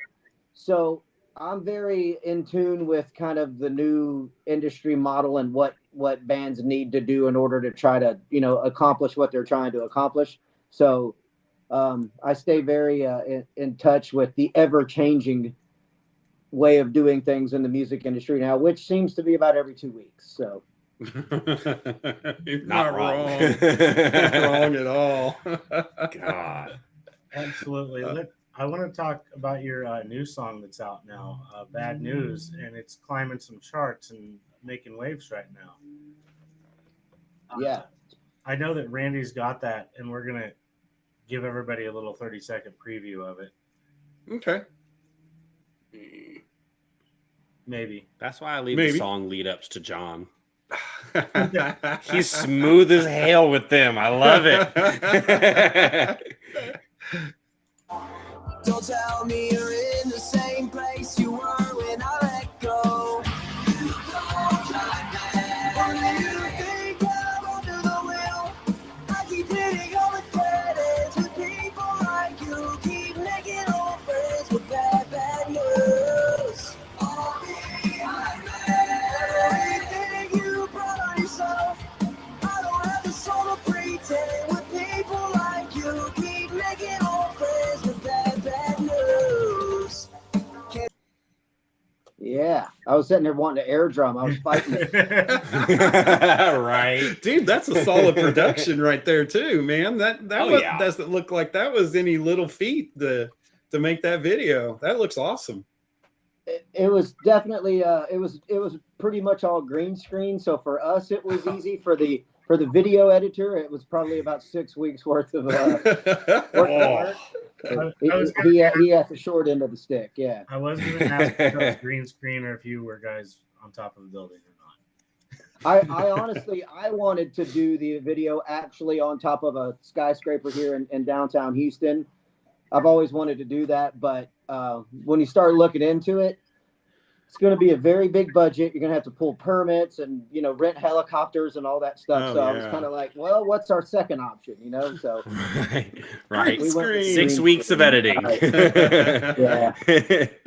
so I'm very in tune with kind of the new industry model and what bands need to do in order to try to accomplish what they're trying to accomplish. So I stay very in touch with the ever changing way of doing things in the music industry now, which seems to be about every 2 weeks. So. You're Not wrong. Not wrong at all. God. Absolutely. I want to talk about your new song that's out now, "Bad News," and it's climbing some charts and making waves right now. Yeah. I know that Randy's got that, and we're gonna give everybody a little 30-second preview of it. Okay. Maybe. That's why I leave Maybe. the song lead ups to John. He's smooth as hell with them. I love it. Don't tell me you're in the same place you were when I let go. Or do you think that I'm under the wheel? I keep hitting all the credits with people like you. Keep making old friends with bad news. All behind me. Everything you brought on yourself. I don't have the soul to pretend with people like you. Keep making old friends with bad news. Yeah, I was sitting there wanting to air drum. I was fighting it. Right. Dude, that's a solid production right there too, man. That Oh, yeah. doesn't look like that was any little feat to make that video. That looks awesome. It was definitely it was pretty much all green screen. So for us, it was easy. For the video editor, it was probably about 6 weeks worth of work. He had the short end of the stick. Yeah. I was going to ask if it was green screen or if you were guys on top of the building or not. I honestly, I wanted to do the video actually on top of a skyscraper here in downtown Houston. I've always wanted to do that, but when you start looking into it, it's going to be a very big budget. You're going to have to pull permits and rent helicopters and all that stuff. Oh, so I was yeah. kind of like, well, what's our second option? So Right. We went with 6 green weeks of screen. editing. Yeah. It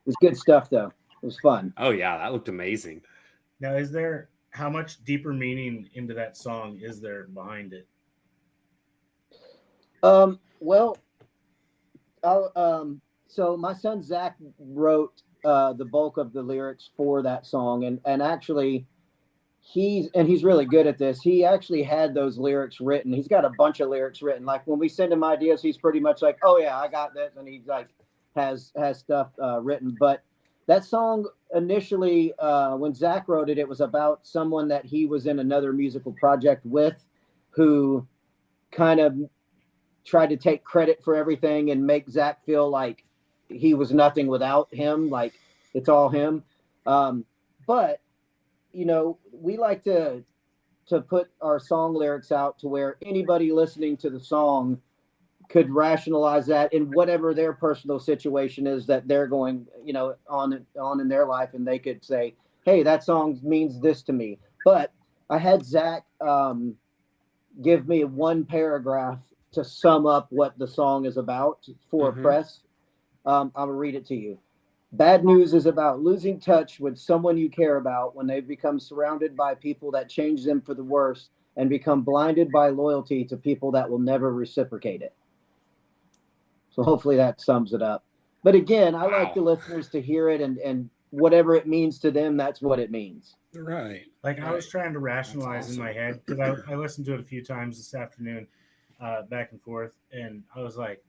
was good stuff though. It was fun. Oh yeah, that looked amazing. Now, how much deeper meaning into that song is there behind it? Well, so my son Zach wrote the bulk of the lyrics for that song, and actually he's really good at this. He actually had those lyrics written. He's got a bunch of lyrics written. Like when we send him ideas, he's pretty much like, "Oh yeah, I got this," and he's like has stuff written. But that song initially, when Zach wrote it, it was about someone that he was in another musical project with, who kind of tried to take credit for everything and make Zach feel like he was nothing without him, like it's all him. But we like to put our song lyrics out to where anybody listening to the song could rationalize that in whatever their personal situation is that they're going, on in their life, and they could say, "Hey, that song means this to me." But I had Zach give me one paragraph to sum up what the song is about for press. I'm gonna read it to you. Bad news is about losing touch with someone you care about when they've become surrounded by people that change them for the worse and become blinded by loyalty to people that will never reciprocate it. So hopefully that sums it up. But again, I like the listeners to hear it, and whatever it means to them, that's what it means. Right. Like I was trying to rationalize in my head because I listened to it a few times this afternoon, back and forth, and I was like,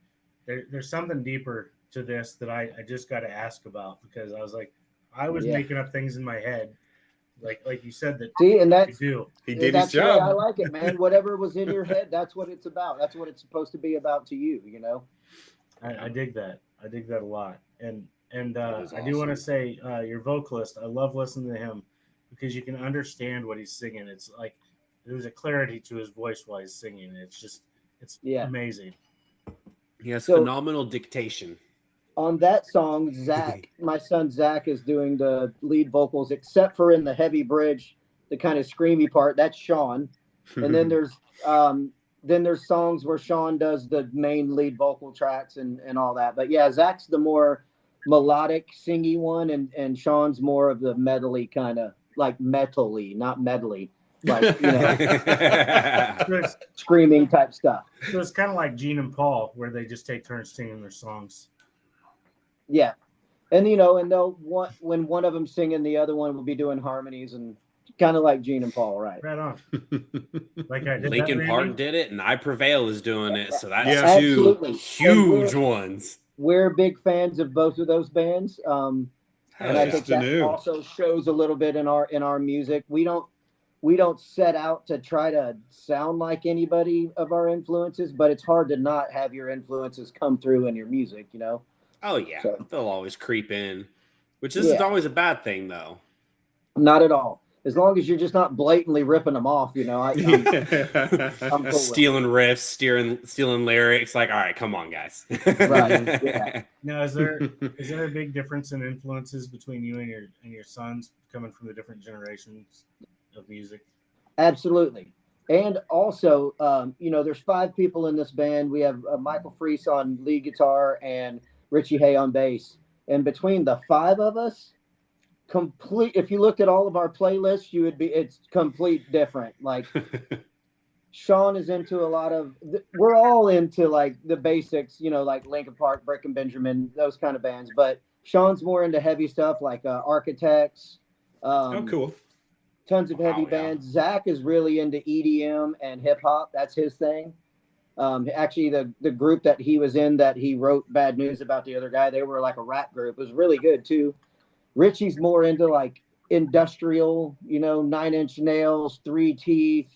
there's something deeper to this that I just got to ask about, because I was like, I was making up things in my head like you said that See, and you that's do. He did his that's the way I job. like it, man. Whatever was in your head, that's what it's about. That's what it's supposed to be about to you, you know. I dig that. I dig that a lot. And That is I do want to awesome. say your vocalist. I love listening to him because you can understand what he's singing. It's like there's a clarity to his voice while he's singing. It's Yeah. amazing. He has So- phenomenal dictation. On that song, Zach, my son Zach, is doing the lead vocals, except for in the heavy bridge, the kind of screamy part. That's Sean. And then there's songs where Sean does the main lead vocal tracks and all that. But yeah, Zach's the more melodic, singy one, and Sean's more of the metally kind of like metally, not medley, like you know, So it's, screaming type stuff. so it's kind of like Gene and Paul, where they just take turns singing their songs. Yeah, and you know, and they'll when one of them singing, the other one will be doing harmonies, and kind of like Gene and Paul, right? Right on. Like I did. Linkin that, Park Randy? did it, and I Prevail is doing it. So that's Yeah. two Absolutely. huge And ones. We're big fans of both of those bands, and I Nice think to that know. also shows a little bit in our music. We don't set out to try to sound like anybody of our influences, but it's hard to not have your influences come through in your music, you know. Oh yeah, So- they'll always creep in, which isn't Yeah. always a bad thing though. Not at all. As long as you're just not blatantly ripping them off, you know. I'm cool with it. Stealing riffs, stealing lyrics. Like, all right, come on, guys. Right, yeah. Now, is there a big difference in influences between you and your sons coming from the different generations of music? Absolutely. And also, you know, there's 5 people in this band. We have Michael Freese on lead guitar and Richie Hay on bass. And between the 5 of us, if you looked at all of our playlists, it's complete different. Like Sean is into a lot of, we're all into like the basics, you know, like Linkin Park, Brick and Benjamin, those kind of bands. But Sean's more into heavy stuff like Architects. Oh, cool. Tons of heavy Wow, yeah. bands. Zach is really into EDM and hip hop. That's his thing. Actually, the group that he was in that he wrote Bad News about the other guy, they were like a rap group. It was really good too. Richie's more into like industrial, you know, 9 Inch Nails, 3 Teeth,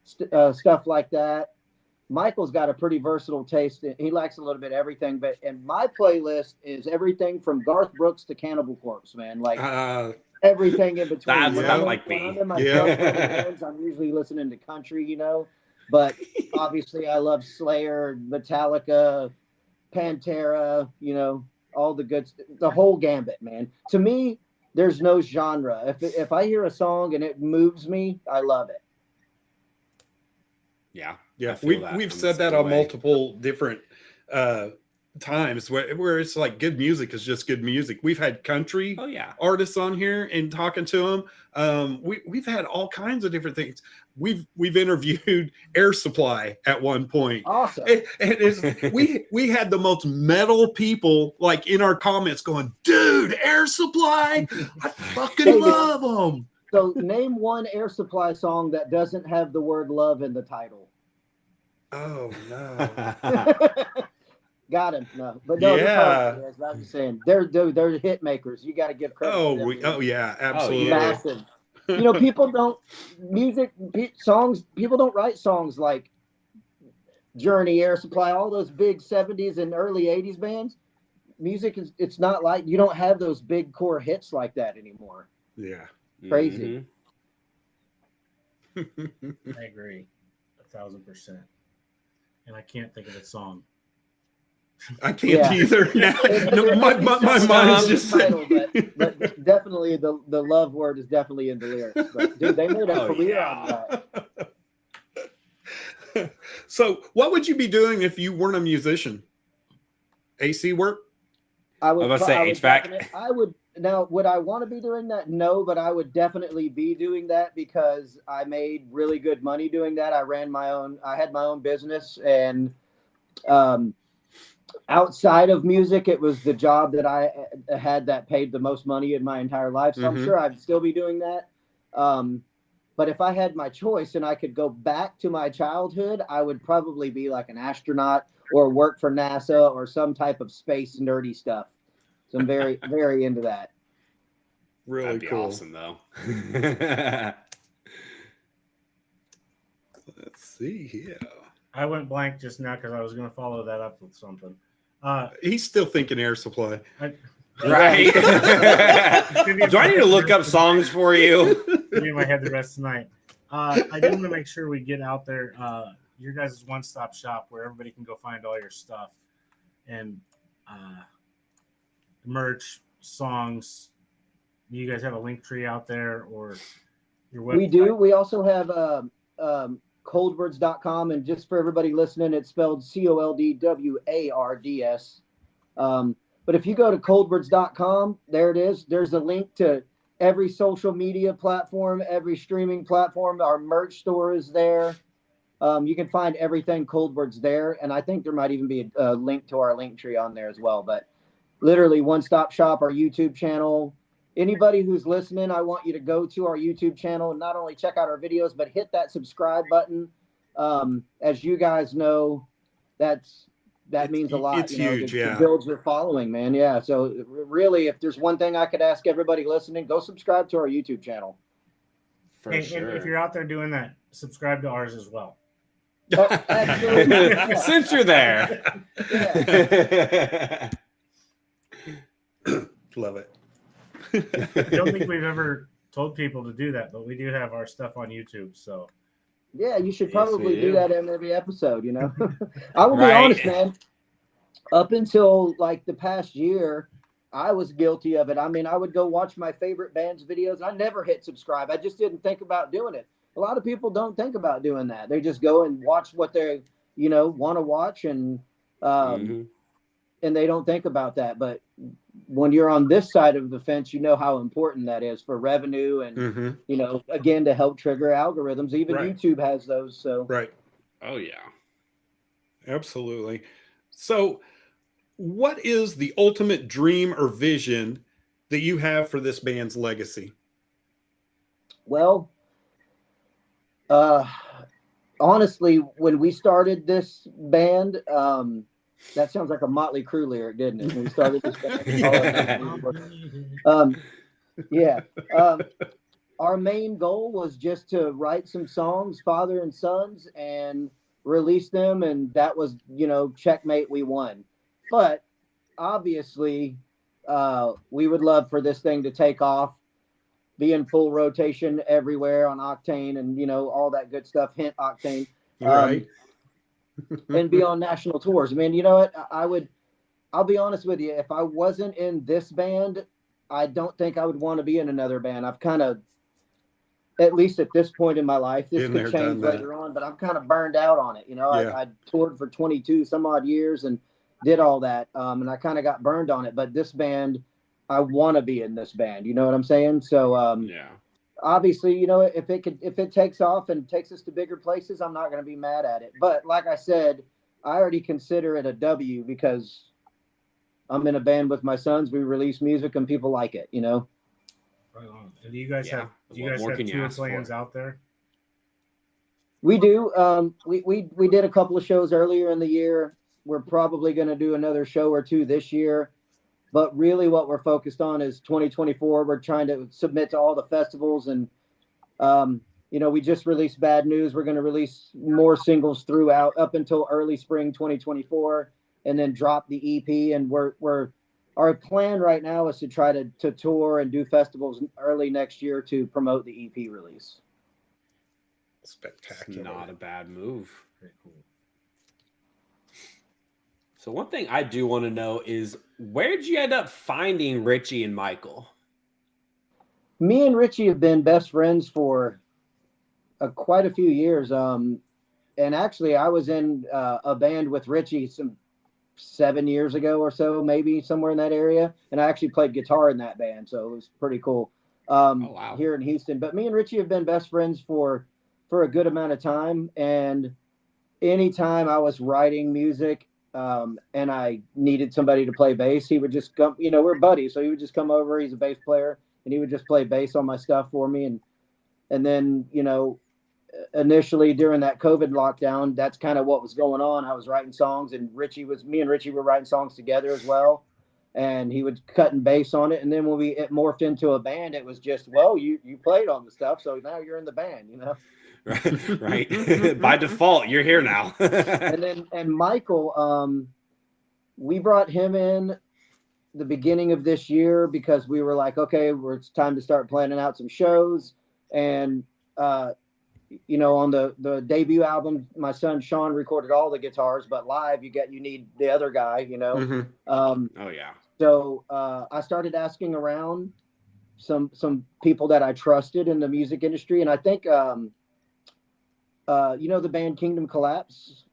stuff like that. Michael's got a pretty versatile taste. He likes a little bit of everything, and my playlist is everything from Garth Brooks to Cannibal Corpse, man. Like everything in between. That's When about I'm- like when me. I'm in my Yeah. drunk bands, I'm usually listening to country, you know. But obviously, I love Slayer, Metallica, Pantera, you know, all the good, the whole gambit, man. To me, there's no genre. If I hear a song and it moves me, I love it. Yeah, I Yeah, feel that. we've I'm the said that same on way. multiple different times where it's like good music is just good music. We've had country Oh yeah, artists on here and talking to them. We've had all kinds of different things. We've interviewed Air Supply at one point. Awesome. We had the most metal people like in our comments going, dude, Air Supply, I fucking Hey, man. love them. So name one Air Supply song that doesn't have the word love in the title. Oh no. Got him. No, but no, Yeah. they're probably, as I'm saying, they're hit makers. You got to give credit. to them, you know? Yeah, absolutely. Massive. You know, people don't people don't write songs like Journey, Air Supply, all those big 70s and early 80s bands. Music it's not like you don't have those big core hits like that anymore. Yeah. Crazy. I agree, 1,000%. And I can't think of a song. I can't Yeah. either. Now, There my might be mind's some just title, but definitely the love word is definitely in the lyrics. But dude, they made a Oh, career yeah. on that. So, what would you be doing if you weren't a musician? AC work? I would I was about to say I would HVAC. I would now. Would I want to be doing that? No, but I would definitely be doing that because I made really good money doing that. I had my own business, and outside of music, it was the job that I had that paid the most money in my entire life. So I'm Mhm. sure I'd still be doing that. But if I had my choice and I could go back to my childhood, I would probably be like an astronaut or work for NASA or some type of space nerdy stuff. So I'm very, very into that. Really That'd be cool. awesome, though. Let's see here. I went blank just now because I was going to follow that up with something. He's still thinking Air Supply. Right? Do I need to look up songs for you? Be in my head the rest of the night. I do want to make sure we get out there. Your guys' one-stop shop where everybody can go find all your stuff and merch, songs. Do you guys have a link tree out there or your website? We do. We also have coldwords.com, and just for everybody listening, it's spelled COLDWARDS. But if you go to coldwords.com, there it is. There's a link to every social media platform, every streaming platform. Our merch store is there. You can find everything Cold Words there, and I think there might even be a link to our link tree on there as well. But literally, one-stop shop, our YouTube channel. Anybody who's listening, I want you to go to our YouTube channel and not only check out our videos, but hit that subscribe button. As you guys know, that means a lot. It's huge, to build your following, man. Yeah. So really, if there's one thing I could ask everybody listening, go subscribe to our YouTube channel. For sure. And if you're out there doing that, subscribe to ours as well. Oh, absolutely. Yeah. Since you're there. Yeah. Love it. I don't think we've ever told people to do that, but we do have our stuff on YouTube. So Yeah, you should Yes, probably we do do. that in every episode, I will be Right. honest, man. Up until like the past year, I was guilty of it. I mean, I would go watch my favorite band's videos. I never hit subscribe. I just didn't think about doing it. A lot of people don't think about doing that. They just go and watch what they, want to watch, and Mhm. and they don't think about that. But when you're on this side of the fence, you know how important that is for revenue and, Mhm. again, to help trigger algorithms. Even Right. YouTube has those. So Right. Oh, yeah. Absolutely. So, what is the ultimate dream or vision that you have for this band's legacy? Well, honestly, when we started this band, that sounds like a Motley Crue lyric, didn't it? When we started this band, yeah. Our main goal was just to write some songs, father and sons, and release them, and that was, checkmate. We won. But obviously, we would love for this thing to take off, be in full rotation everywhere on Octane and all that good stuff. Hint Octane, Right. and be on national tours. I mean, you know what? I'll be honest with you. If I wasn't in this band, I don't think I would want to be in another band. I've kind of, at least at this point in my life, this Been there, could done change that. later on, but I'm kind of burned out on it. Yeah. I toured for 22 some odd years and did all that. And I kind of got burned on it, but this band, I want to be in this band. You know what I'm saying? So, Yeah. obviously, if it takes off and takes us to bigger places, I'm not going to be mad at it. But like I said, I already consider it a W because I'm in a band with my sons. We release music and people like it, right on. And do you guys Yeah. have What more can you tour ask for? plans out there? We do. We did a couple of shows earlier in the year. We're probably going to do another show or two this year. But really what we're focused on is 2024. We're trying to submit to all the festivals. And, we just released Bad News. We're going to release more singles throughout up until early spring 2024 and then drop the EP. And our plan right now is to try to tour and do festivals early next year to promote the EP release. It's Spectacular. not a bad move. Very cool. So one thing I do want to know is where'd you end up finding Richie and Michael? Me and Richie have been best friends for quite a few years. And actually, I was in a band with Richie some 7 years ago or so, maybe somewhere in that area. And I actually played guitar in that band, so it was pretty cool. Wow. Here in Houston. But me and Richie have been best friends for a good amount of time. And anytime I was writing music, and I needed somebody to play bass, he would just come, we're buddies. So he would just come over. He's a bass player and he would just play bass on my stuff for me. And then, initially during that COVID lockdown, that's kind of what was going on. I was writing songs and me and Richie were writing songs together as well. and he was cutting bass on it. And then when it morphed into a band, it was just, well, you played on the stuff, so now you're in the band, Right. By default, you're here now. and Michael, we brought him in the beginning of this year because we were like, okay, it's time to start planning out some shows. And on the debut album, my son Sean recorded all the guitars, but live you need the other guy, Oh yeah. So I started asking around some people that I trusted in the music industry, and I think the band Kingdom Collapse.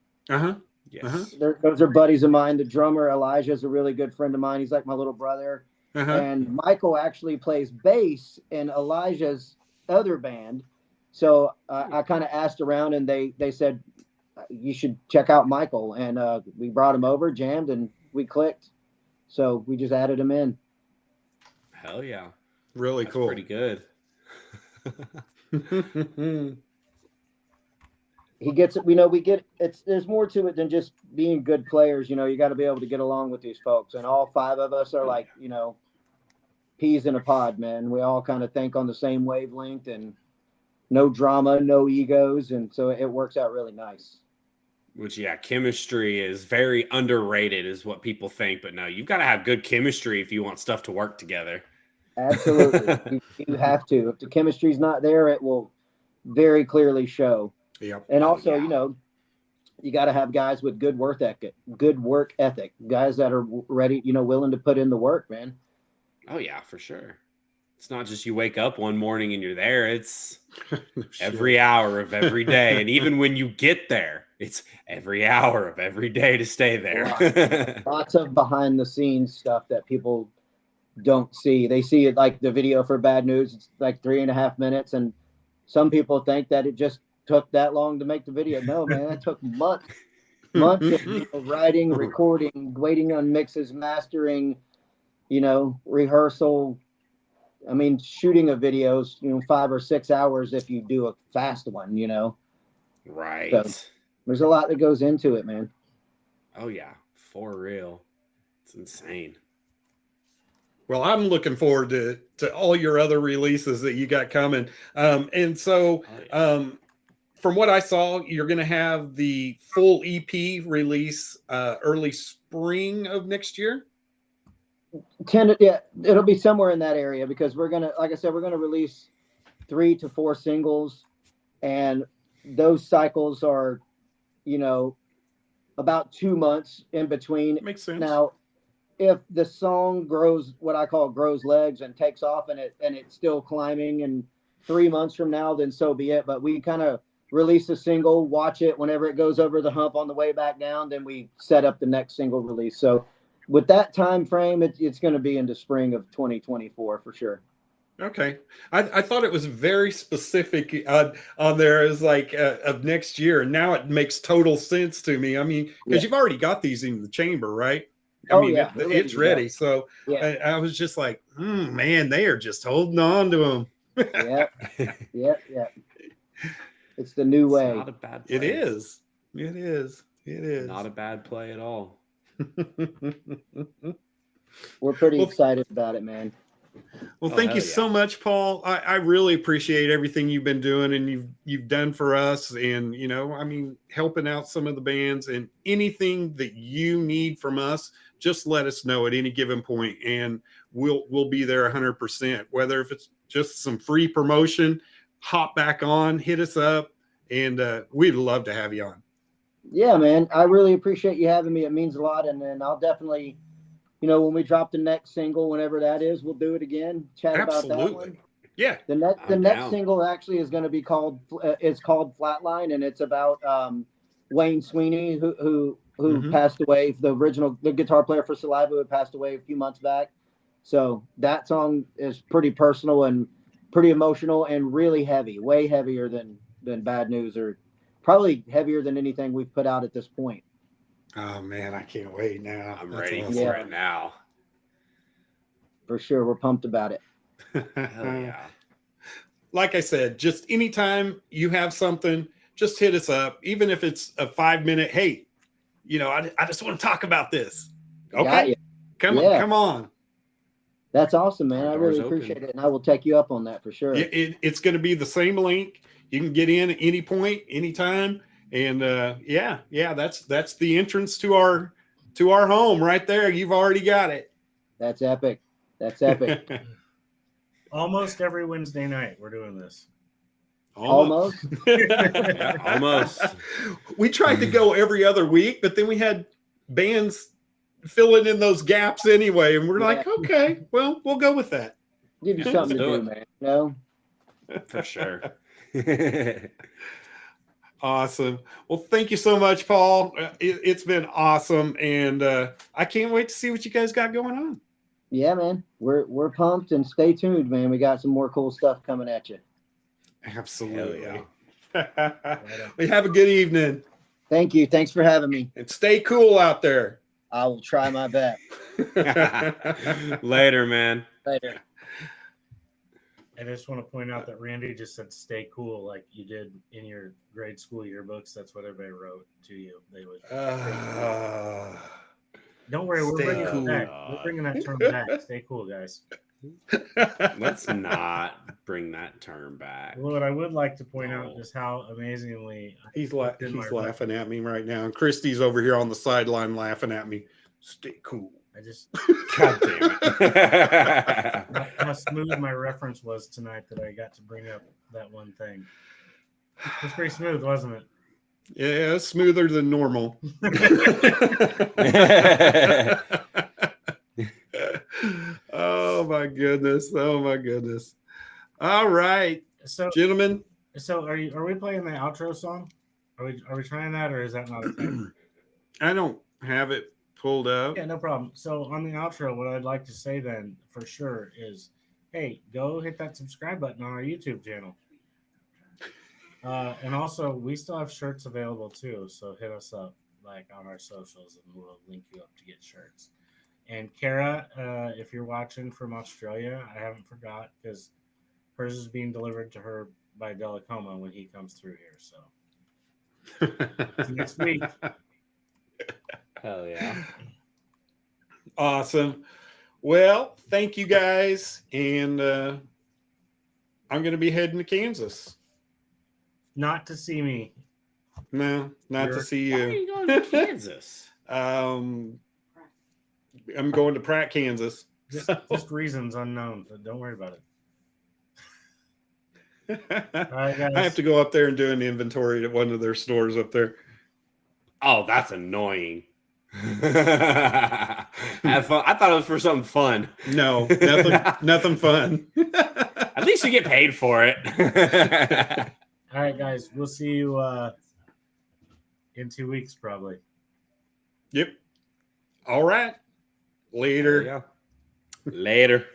Yes. Those are buddies of mine. The drummer Elijah is a really good friend of mine. He's like my little brother. And Michael actually plays bass in Elijah's other band. So I kind of asked around, and they said you should check out Michael. And we brought him over, jammed, and we clicked. So we just added him in. Hell yeah. Really That's cool. Pretty good. He gets it. There's more to it than just being good players. You got to be able to get along with these folks. And all 5 of us are like, peas in a pod, man. We all kind of think on the same wavelength, and no drama, no egos. And so it works out really nice. Which, yeah, chemistry is very underrated is what people think. But no, you've got to have good chemistry if you want stuff to work together. Absolutely. you have to. If the chemistry's not there, it will very clearly show. Yeah. And also, you got to have guys with good work ethic, guys that are ready, willing to put in the work, man. Oh yeah, for sure. It's not just you wake up one morning and you're there. It's every hour of every day. And even when you get there, it's every hour of every day to stay there. Lots of behind the scenes stuff that people don't see. They see it like the video for Bad News. It's like 3.5 minutes. And some people think that it just took that long to make the video. No, man, that took months of writing, recording, waiting on mixes, mastering, rehearsal. I mean, shooting a video is 5 or 6 hours if you do a fast one. Right. So there's a lot that goes into it, man. Oh yeah, for real. It's insane. Well, I'm looking forward to all your other releases that you got coming. And so from what I saw, you're going to have the full EP release early spring of next year. Yeah, it'll be somewhere in that area because we're gonna, like I said, we're gonna release 3 to 4 singles, and those cycles are, about 2 months in between. Makes sense. Now, if the song grows legs and takes off, and it's still climbing, and 3 months from now, then so be it. But we kind of release a single, watch it whenever it goes over the hump on the way back down, then we set up the next single release. So with that time frame, it's going to be into spring of 2024 for sure. Okay. I thought it was very specific on there as like of next year. And now it makes total sense to me. I mean, because you've already got these in the chamber, right? I mean, yeah. it's ready. So yeah. I was just like, man, they are just holding on to them. Yeah. It's the new way. Not a bad play. It is. Not a bad play at all. We're pretty excited about it, man. Well, thank you so much, Paul. I really appreciate everything you've been doing and you've done for us, and helping out some of the bands, and anything that you need from us, just let us know at any given point, and we'll be there 100%. Whether if it's just some free promotion, hop back on, hit us up, and we'd love to have you on. Yeah, man. I really appreciate you having me. It means a lot, and then I'll definitely. When we drop the next single, whenever that is, we'll do it again. Chat about that one. Yeah. The next single actually is going to be called Flatline, and it's about Wayne Sweeney, who passed away. The guitar player for Saliva, who passed away a few months back. So that song is pretty personal and pretty emotional and really heavy, way heavier than Bad News, or probably heavier than anything we've put out at this point. Oh man, I can't wait now. I'm ready for it now. For sure. We're pumped about it. Hell yeah. Like I said, just anytime you have something, just hit us up. Even if it's a 5-minute, hey, I just want to talk about this. Okay. Come Yeah. come on. That's awesome, man. Our I really door's appreciate open. it, and I will take you up on that for sure. It's going to be the same link. You can get in at any point, anytime, and yeah, that's the entrance to our home right there. You've already got it. That's epic. That's epic. Almost every Wednesday night we're doing this. Almost. Yeah, almost. We tried to go every other week, but then we had bands filling in those gaps anyway, and we're like, okay, well, we'll go with that. Give you Yeah, something to let's do do, it. man. You know? For sure. Awesome. Well, thank you so much, Paul. It's been awesome, and I can't wait to see what you guys got going on. Yeah, man. We're pumped, and stay tuned, man. We got some more cool stuff coming at you. Absolutely. Yeah. We have a good evening, Thank you. Thanks for having me. and stay cool out there. I will try my best. Later, man. Later. I just want to point out that Randy just said "stay cool" like you did in your grade school yearbooks. That's what everybody wrote to you. They would. Don't worry, we're Stay bringing cool. it back. We're bringing that term back. Stay cool, guys. Let's not bring that term back. What I would like to point out No. is how amazingly He's in my laughing at me right now, and Christy's over here on the sideline laughing at me. Stay cool. I just God damn it. how smooth my reference was tonight that I got to bring up that one thing. It's pretty smooth, wasn't it? Yeah, smoother than normal. Oh my goodness. Oh my goodness. All right, So gentlemen. are we playing the outro song? Are we trying that, or is that not a thing? I don't have it pulled up. Yeah, no problem. So on the outro, what I'd like to say then for sure is, hey, go hit that subscribe button on our YouTube channel. And also, we still have shirts available too. So hit us up like on our socials, and we'll link you up to get shirts. And Kara, if you're watching from Australia, I haven't forgot because hers is being delivered to her by Delacoma when he comes through here. So see you next week. Hell yeah. Awesome. Well, thank you guys. And I'm going to be heading to Kansas. Not to see me. No, not to see Why are you. you going to Kansas? I'm going to Pratt, Kansas. Just reasons unknown. But don't worry about it. right, guys. I have to go up there and do an inventory at one of their stores up there. Oh, that's annoying. Have fun. I thought it was for something fun. No, nothing fun. At least you get paid for it. All right, guys. We'll see you in 2 weeks, probably. Yep. All right. Later. Yeah. Later.